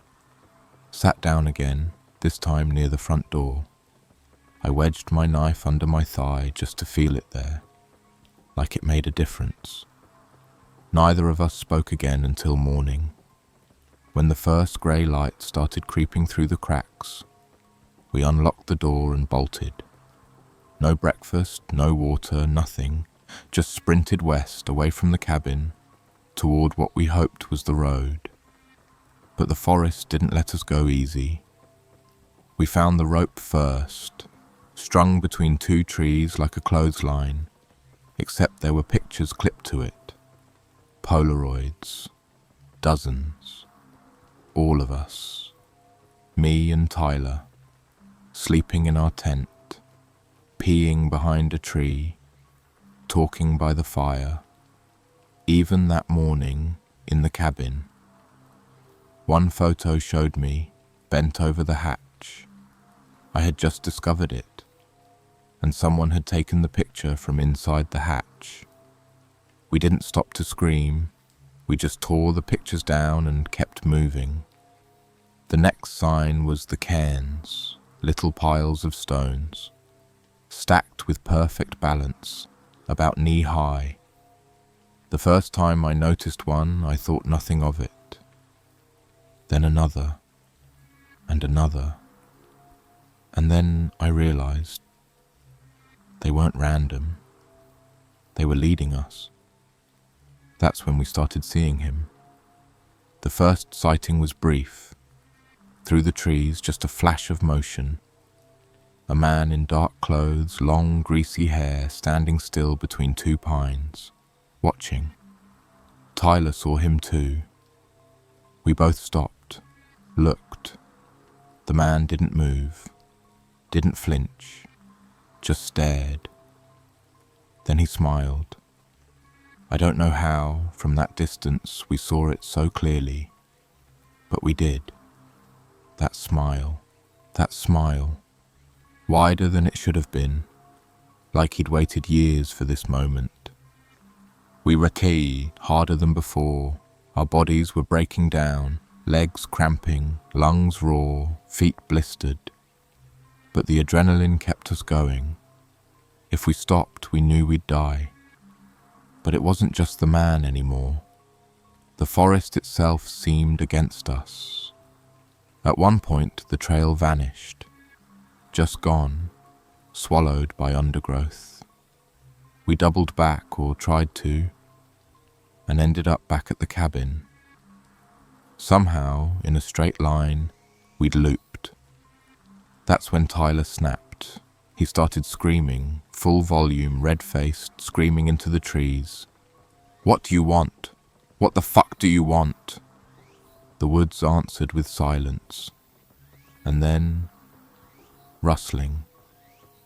sat down again, this time near the front door. I wedged my knife under my thigh just to feel it there, like it made a difference. Neither of us spoke again until morning. When the first grey light started creeping through the cracks, we unlocked the door and bolted. No breakfast, no water, nothing, just sprinted west away from the cabin toward what we hoped was the road. But the forest didn't let us go easy. We found the rope first, strung between two trees like a clothesline, except there were pictures clipped to it. Polaroids. Dozens. All of us. Me and Tyler. Sleeping in our tent. Peeing behind a tree. Talking by the fire. Even that morning in the cabin. One photo showed me, bent over the hatch. I had just discovered it, and someone had taken the picture from inside the hatch. We didn't stop to scream, we just tore the pictures down and kept moving. The next sign was the cairns, little piles of stones, stacked with perfect balance, about knee-high. The first time I noticed one, I thought nothing of it. Then another, and another, and then I realized they weren't random. They were leading us. That's when we started seeing him. The first sighting was brief. Through the trees, just a flash of motion. A man in dark clothes, long greasy hair, standing still between two pines, watching. Tyler saw him too. We both stopped, looked. The man didn't move, didn't flinch, just stared. Then he smiled. I don't know how, from that distance, we saw it so clearly, but we did. That smile, wider than it should have been, like he'd waited years for this moment. We were key, harder than before. Our bodies were breaking down, legs cramping, lungs raw, feet blistered. But the adrenaline kept us going. If we stopped, we knew we'd die. But it wasn't just the man anymore. The forest itself seemed against us. At one point, the trail vanished. Just gone, swallowed by undergrowth. We doubled back, or tried to, and ended up back at the cabin. Somehow, in a straight line, we'd looped. That's when Tyler snapped. He started screaming, full volume, red-faced, screaming into the trees. "What do you want? What the fuck do you want?" The woods answered with silence. And then, rustling,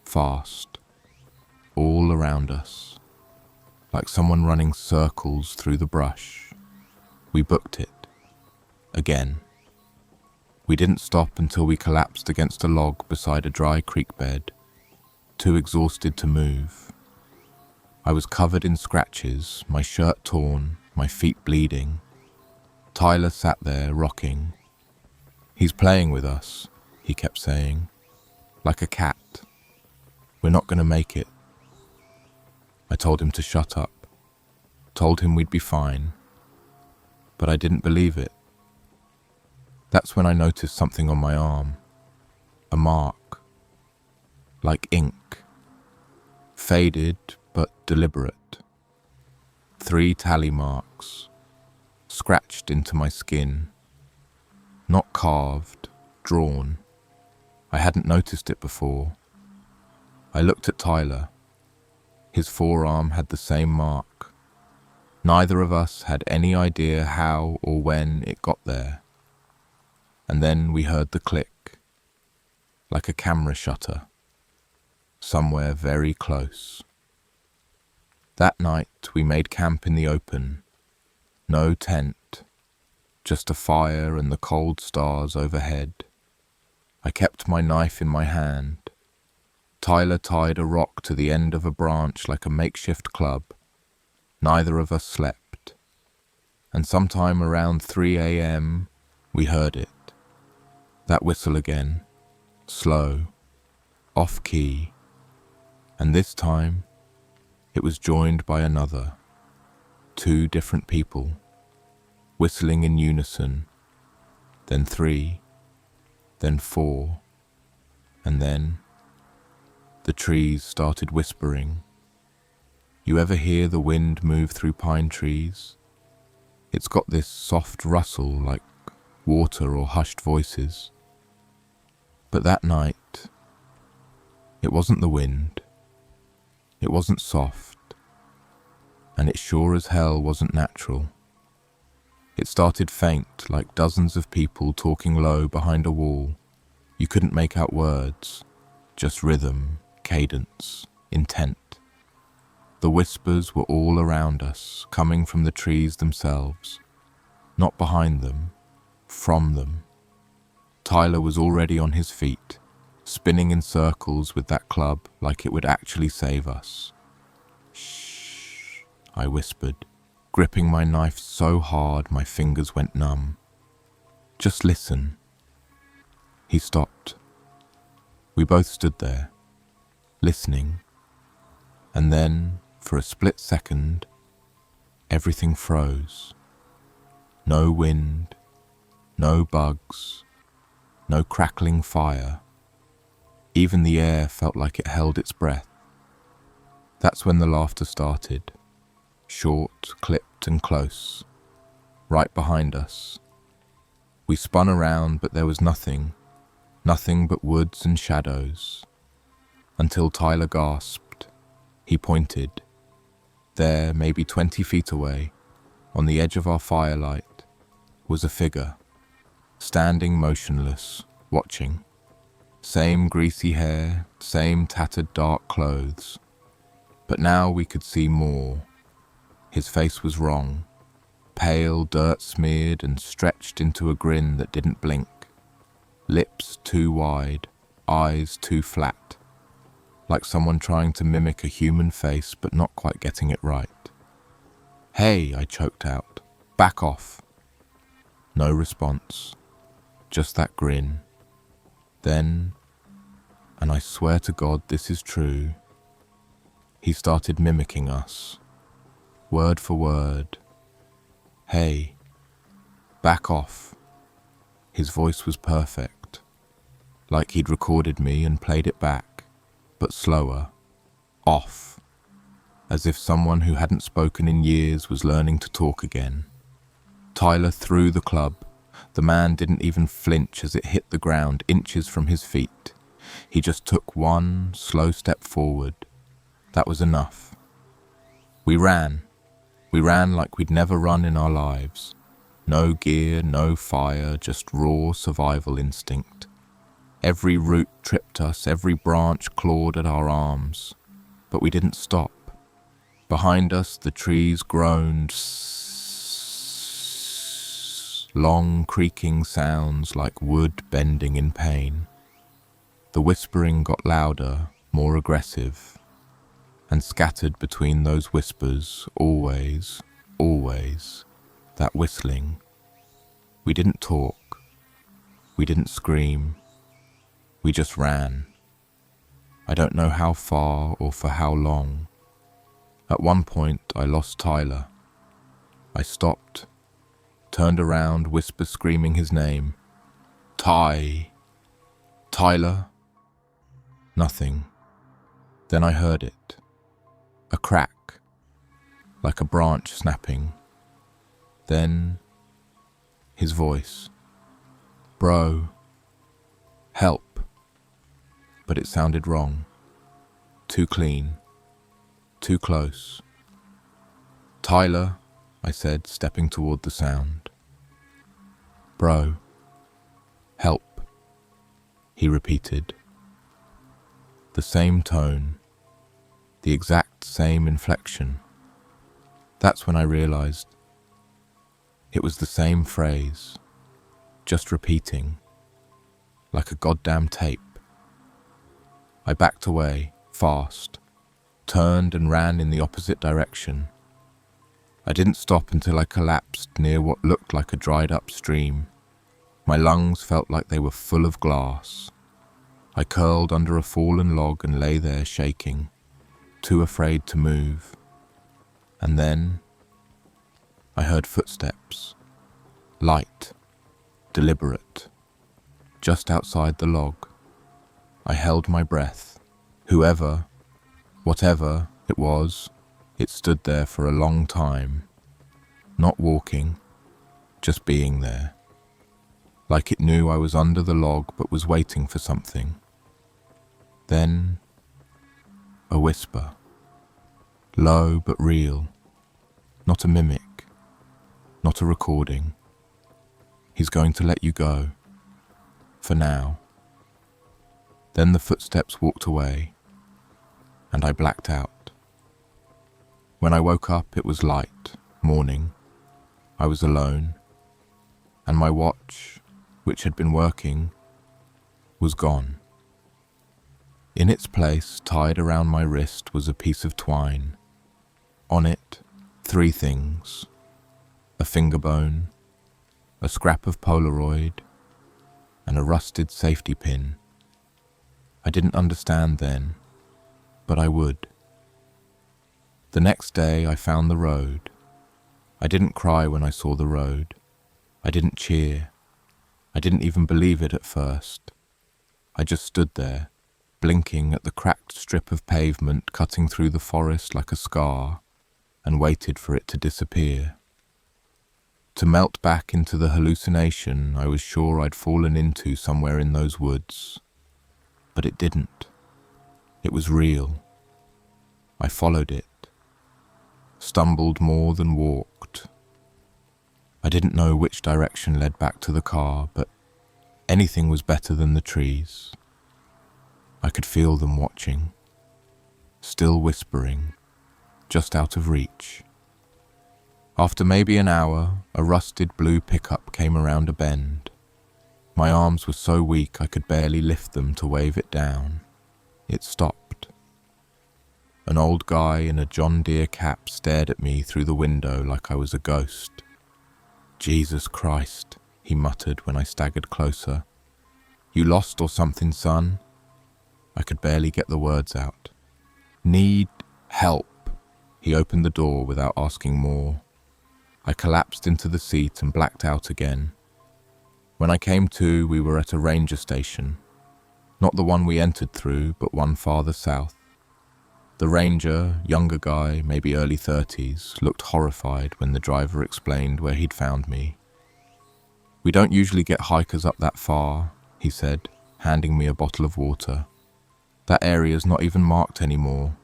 fast, all around us. Like someone running circles through the brush. We booked it. Again. We didn't stop until we collapsed against a log beside a dry creek bed, too exhausted to move. I was covered in scratches, my shirt torn, my feet bleeding. Tyler sat there, rocking. "He's playing with us," he kept saying, "like a cat. We're not going to make it." I told him to shut up, told him we'd be fine, but I didn't believe it. That's when I noticed something on my arm, a mark, like ink, faded but deliberate. 3 tally marks, scratched into my skin, not carved, drawn. I hadn't noticed it before. I looked at Tyler. His forearm had the same mark. Neither of us had any idea how or when it got there. And then we heard the click, like a camera shutter, somewhere very close. That night we made camp in the open. No tent, just a fire and the cold stars overhead. I kept my knife in my hand. Tyler tied a rock to the end of a branch like a makeshift club. Neither of us slept. And sometime around 3 a.m., we heard it. That whistle again. Slow. off key, and this time it was joined by another, 2 different people, whistling in unison, then 3, then 4, and then the trees started whispering. You ever hear the wind move through pine trees? It's got this soft rustle like water or hushed voices. But that night, it wasn't the wind, it wasn't soft, and it sure as hell wasn't natural. It started faint, like dozens of people talking low behind a wall. You couldn't make out words, just rhythm, cadence, intent. The whispers were all around us, coming from the trees themselves, not behind them, from them. Tyler was already on his feet, spinning in circles with that club like it would actually save us. "Shh," I whispered, gripping my knife so hard my fingers went numb. "Just listen." He stopped. We both stood there, listening, and then, for a split second, everything froze. No wind, no bugs, no crackling fire. Even the air felt like it held its breath. That's when the laughter started, short, clipped and close, right behind us. We spun around, but there was nothing but woods and shadows, until Tyler gasped. He pointed. There, maybe 20 feet away, on the edge of our firelight, was a figure, standing motionless, watching. Same greasy hair, same tattered dark clothes. But now we could see more. His face was wrong, pale, dirt-smeared and stretched into a grin that didn't blink. Lips too wide, eyes too flat, like someone trying to mimic a human face but not quite getting it right. "Hey," I choked out, "back off." No response, just that grin. Then, and I swear to God this is true, he started mimicking us, word for word. "Hey, back off." His voice was perfect, like he'd recorded me and played it back, but slower, off, as if someone who hadn't spoken in years was learning to talk again. Tyler threw the club. The man didn't even flinch as it hit the ground inches from his feet. He just took one slow step forward. That was enough. We ran. We ran like we'd never run in our lives. No gear, no fire, just raw survival instinct. Every root tripped us, every branch clawed at our arms. But we didn't stop. Behind us, the trees groaned, long creaking sounds like wood bending in pain. The whispering got louder, more aggressive, and scattered between those whispers, always, that whistling. We didn't talk. We didn't scream. We just ran. I don't know how far or for how long. At one point, I lost Tyler. I stopped, turned around, whisper screaming his name. Tyler? Nothing. Then I heard it. A crack, like a branch snapping. Then, his voice. "Bro, help." But it sounded wrong. Too clean. Too close. "Tyler," I said, stepping toward the sound. "Bro, help," he repeated. The same tone, the exact same inflection. That's when I realized it was the same phrase, just repeating, like a goddamn tape. I backed away, fast, turned and ran in the opposite direction. I didn't stop until I collapsed near what looked like a dried-up stream. My lungs felt like they were full of glass. I curled under a fallen log and lay there shaking, too afraid to move. And then I heard footsteps, light, deliberate, just outside the log. I held my breath. Whoever, whatever it was, it stood there for a long time, not walking, just being there, like it knew I was under the log but was waiting for something. Then a whisper, low but real, not a mimic, not a recording. He's going to let you go, for now. Then the footsteps walked away, and I blacked out. When I woke up, it was light, morning. I was alone, and my watch, which had been working, was gone. In its place, tied around my wrist, was a piece of twine. On it, 3 things: a finger bone, a scrap of Polaroid, and a rusted safety pin. I didn't understand then, but I would. The next day I found the road. I didn't cry when I saw the road. I didn't cheer. I didn't even believe it at first. I just stood there, blinking at the cracked strip of pavement cutting through the forest like a scar, and waited for it to disappear. To melt back into the hallucination I was sure I'd fallen into somewhere in those woods. But it didn't. It was real. I followed it. Stumbled more than walked. I didn't know which direction led back to the car, but anything was better than the trees. I could feel them watching, still whispering, just out of reach. After maybe an hour, a rusted blue pickup came around a bend. My arms were so weak I could barely lift them to wave it down. It stopped. An old guy in a John Deere cap stared at me through the window like I was a ghost. "Jesus Christ," he muttered when I staggered closer. "You lost or something, son?" I could barely get the words out. "Need help." He opened the door without asking more. I collapsed into the seat and blacked out again. When I came to, we were at a ranger station. Not the one we entered through, but one farther south. The ranger, younger guy, maybe early 30s, looked horrified when the driver explained where he'd found me. "We don't usually get hikers up that far," he said, handing me a bottle of water. "That area's not even marked anymore.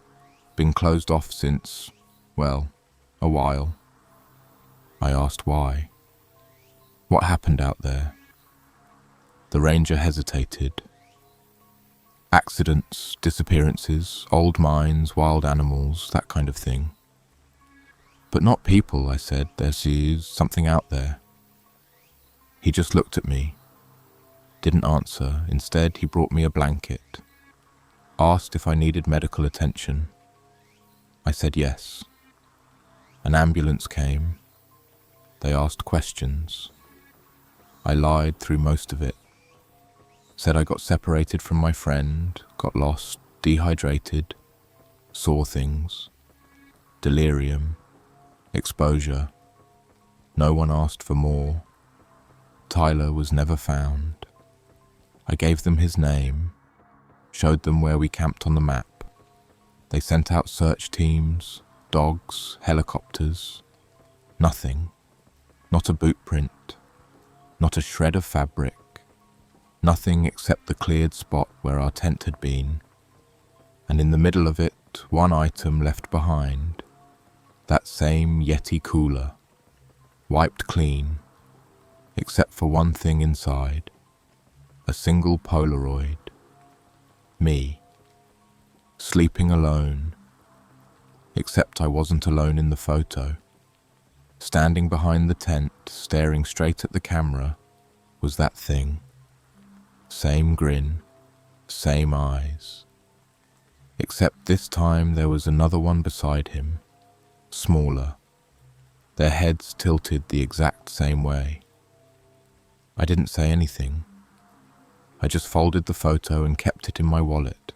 Been closed off since, well, a while." I asked why. What happened out there? The ranger hesitated. Accidents, disappearances, old mines, wild animals, that kind of thing. "But not people," I said. "There's something out there." He just looked at me, didn't answer. Instead, he brought me a blanket, asked if I needed medical attention. I said yes. An ambulance came. They asked questions. I lied through most of it. Said I got separated from my friend, got lost, dehydrated, saw things, delirium, exposure. No one asked for more. Tyler was never found. I gave them his name, showed them where we camped on the map. They sent out search teams, dogs, helicopters. Nothing. Not a boot print. Not a shred of fabric. Nothing except the cleared spot where our tent had been. And in the middle of it, one item left behind. That same Yeti cooler. Wiped clean. Except for one thing inside. A single Polaroid. Me. Sleeping alone. Except I wasn't alone in the photo. Standing behind the tent, staring straight at the camera, was that thing. Same grin, same eyes. Except this time there was another one beside him, smaller. Their heads tilted the exact same way. I didn't say anything. I just folded the photo and kept it in my wallet.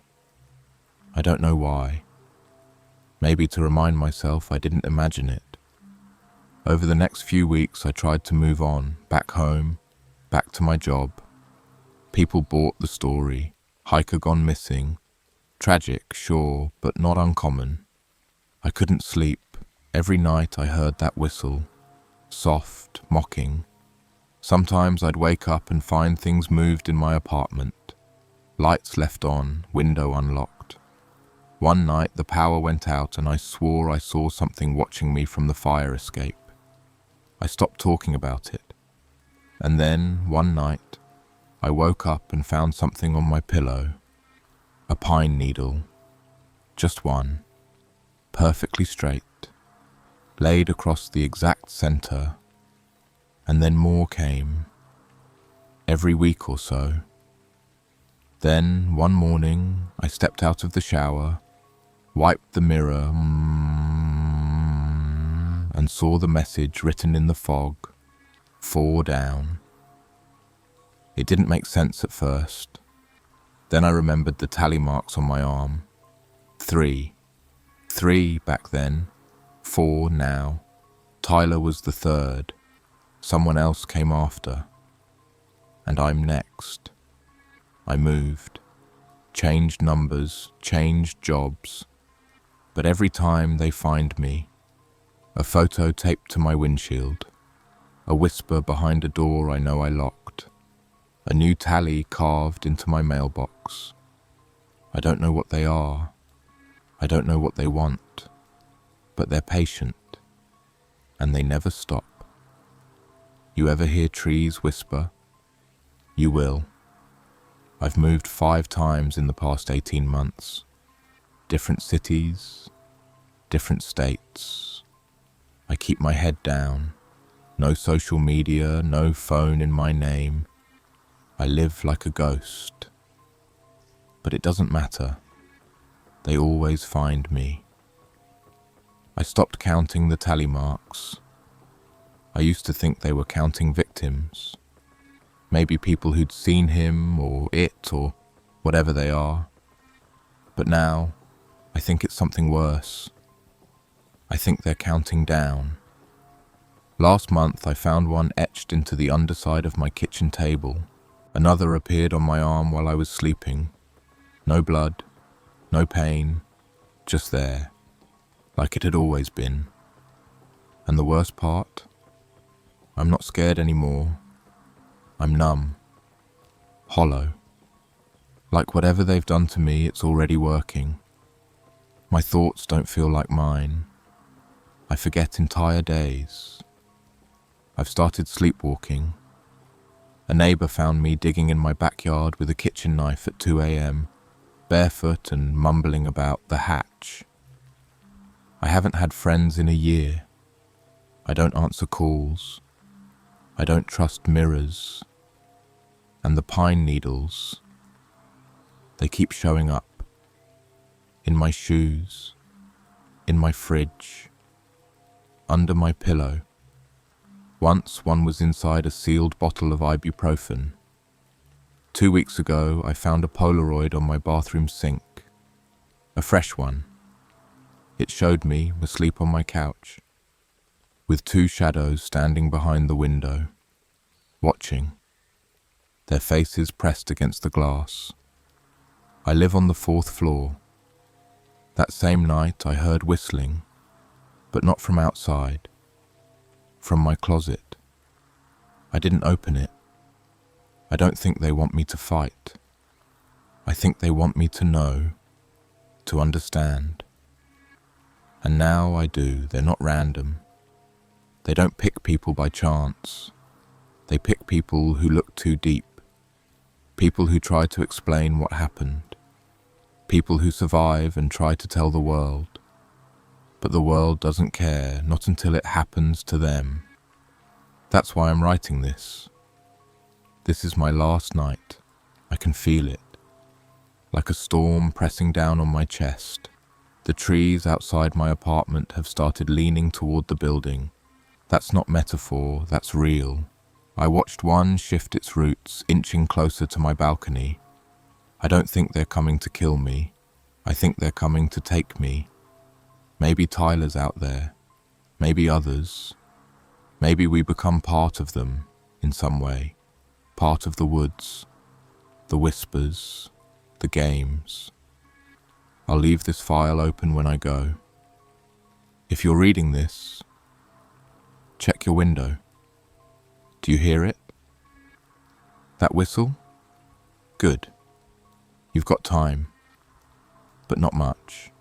I don't know why. Maybe to remind myself I didn't imagine it. Over the next few weeks, I tried to move on, back home, back to my job. People bought the story, hiker gone missing. Tragic, sure, but not uncommon. I couldn't sleep. Every night I heard that whistle, soft, mocking. Sometimes I'd wake up and find things moved in my apartment. Lights left on, window unlocked. One night the power went out and I swore I saw something watching me from the fire escape. I stopped talking about it. And then, one night, I woke up and found something on my pillow. A pine needle. Just one. Perfectly straight. Laid across the exact center. And then more came. Every week or so. Then, one morning, I stepped out of the shower, wiped the mirror, and saw the message written in the fog, 4 down. It didn't make sense at first. Then I remembered the tally marks on my arm. 3. 3 back then, 4 now. Tyler was the 3rd. Someone else came after. And I'm next. I moved, changed numbers, changed jobs. But every time they find me, a photo taped to my windshield, a whisper behind a door I know I locked, a new tally carved into my mailbox. I don't know what they are. I don't know what they want. But they're patient, and they never stop. You ever hear trees whisper? You will. I've moved 5 times in the past 18 months. Different cities, different states. I keep my head down. No social media, no phone in my name. I live like a ghost. But it doesn't matter. They always find me. I stopped counting the tally marks. I used to think they were counting victims. Maybe people who'd seen him or it or whatever they are. But now, I think it's something worse. I think they're counting down. Last month I found one etched into the underside of my kitchen table. Another appeared on my arm while I was sleeping. No blood, no pain, just there, like it had always been. And the worst part? I'm not scared anymore. I'm numb, hollow. Like whatever they've done to me, it's already working. My thoughts don't feel like mine. I forget entire days. I've started sleepwalking. A neighbour found me digging in my backyard with a kitchen knife at 2 a.m, barefoot and mumbling about the hatch. I haven't had friends in a year. I don't answer calls. I don't trust mirrors. And the pine needles, they keep showing up. In my shoes, in my fridge, under my pillow. Once one was inside a sealed bottle of ibuprofen. 2 weeks ago, I found a Polaroid on my bathroom sink. A fresh one. It showed me asleep on my couch, with 2 shadows standing behind the window, watching, their faces pressed against the glass. I live on the 4th floor. That same night I heard whistling, but not from outside, from my closet. I didn't open it. I don't think they want me to fight. I think they want me to know, to understand. And now I do. They're not random. They don't pick people by chance. They pick people who look too deep. People who try to explain what happened. People who survive and try to tell the world. But the world doesn't care, not until it happens to them. That's why I'm writing this. This is my last night. I can feel it. Like a storm pressing down on my chest. The trees outside my apartment have started leaning toward the building. That's not metaphor, that's real. I watched one shift its roots, inching closer to my balcony. I don't think they're coming to kill me. I think they're coming to take me. Maybe Tyler's out there. Maybe others. Maybe we become part of them in some way. Part of the woods, the whispers, the games. I'll leave this file open when I go. If you're reading this, check your window. Do you hear it? That whistle? Good. You've got time, but not much.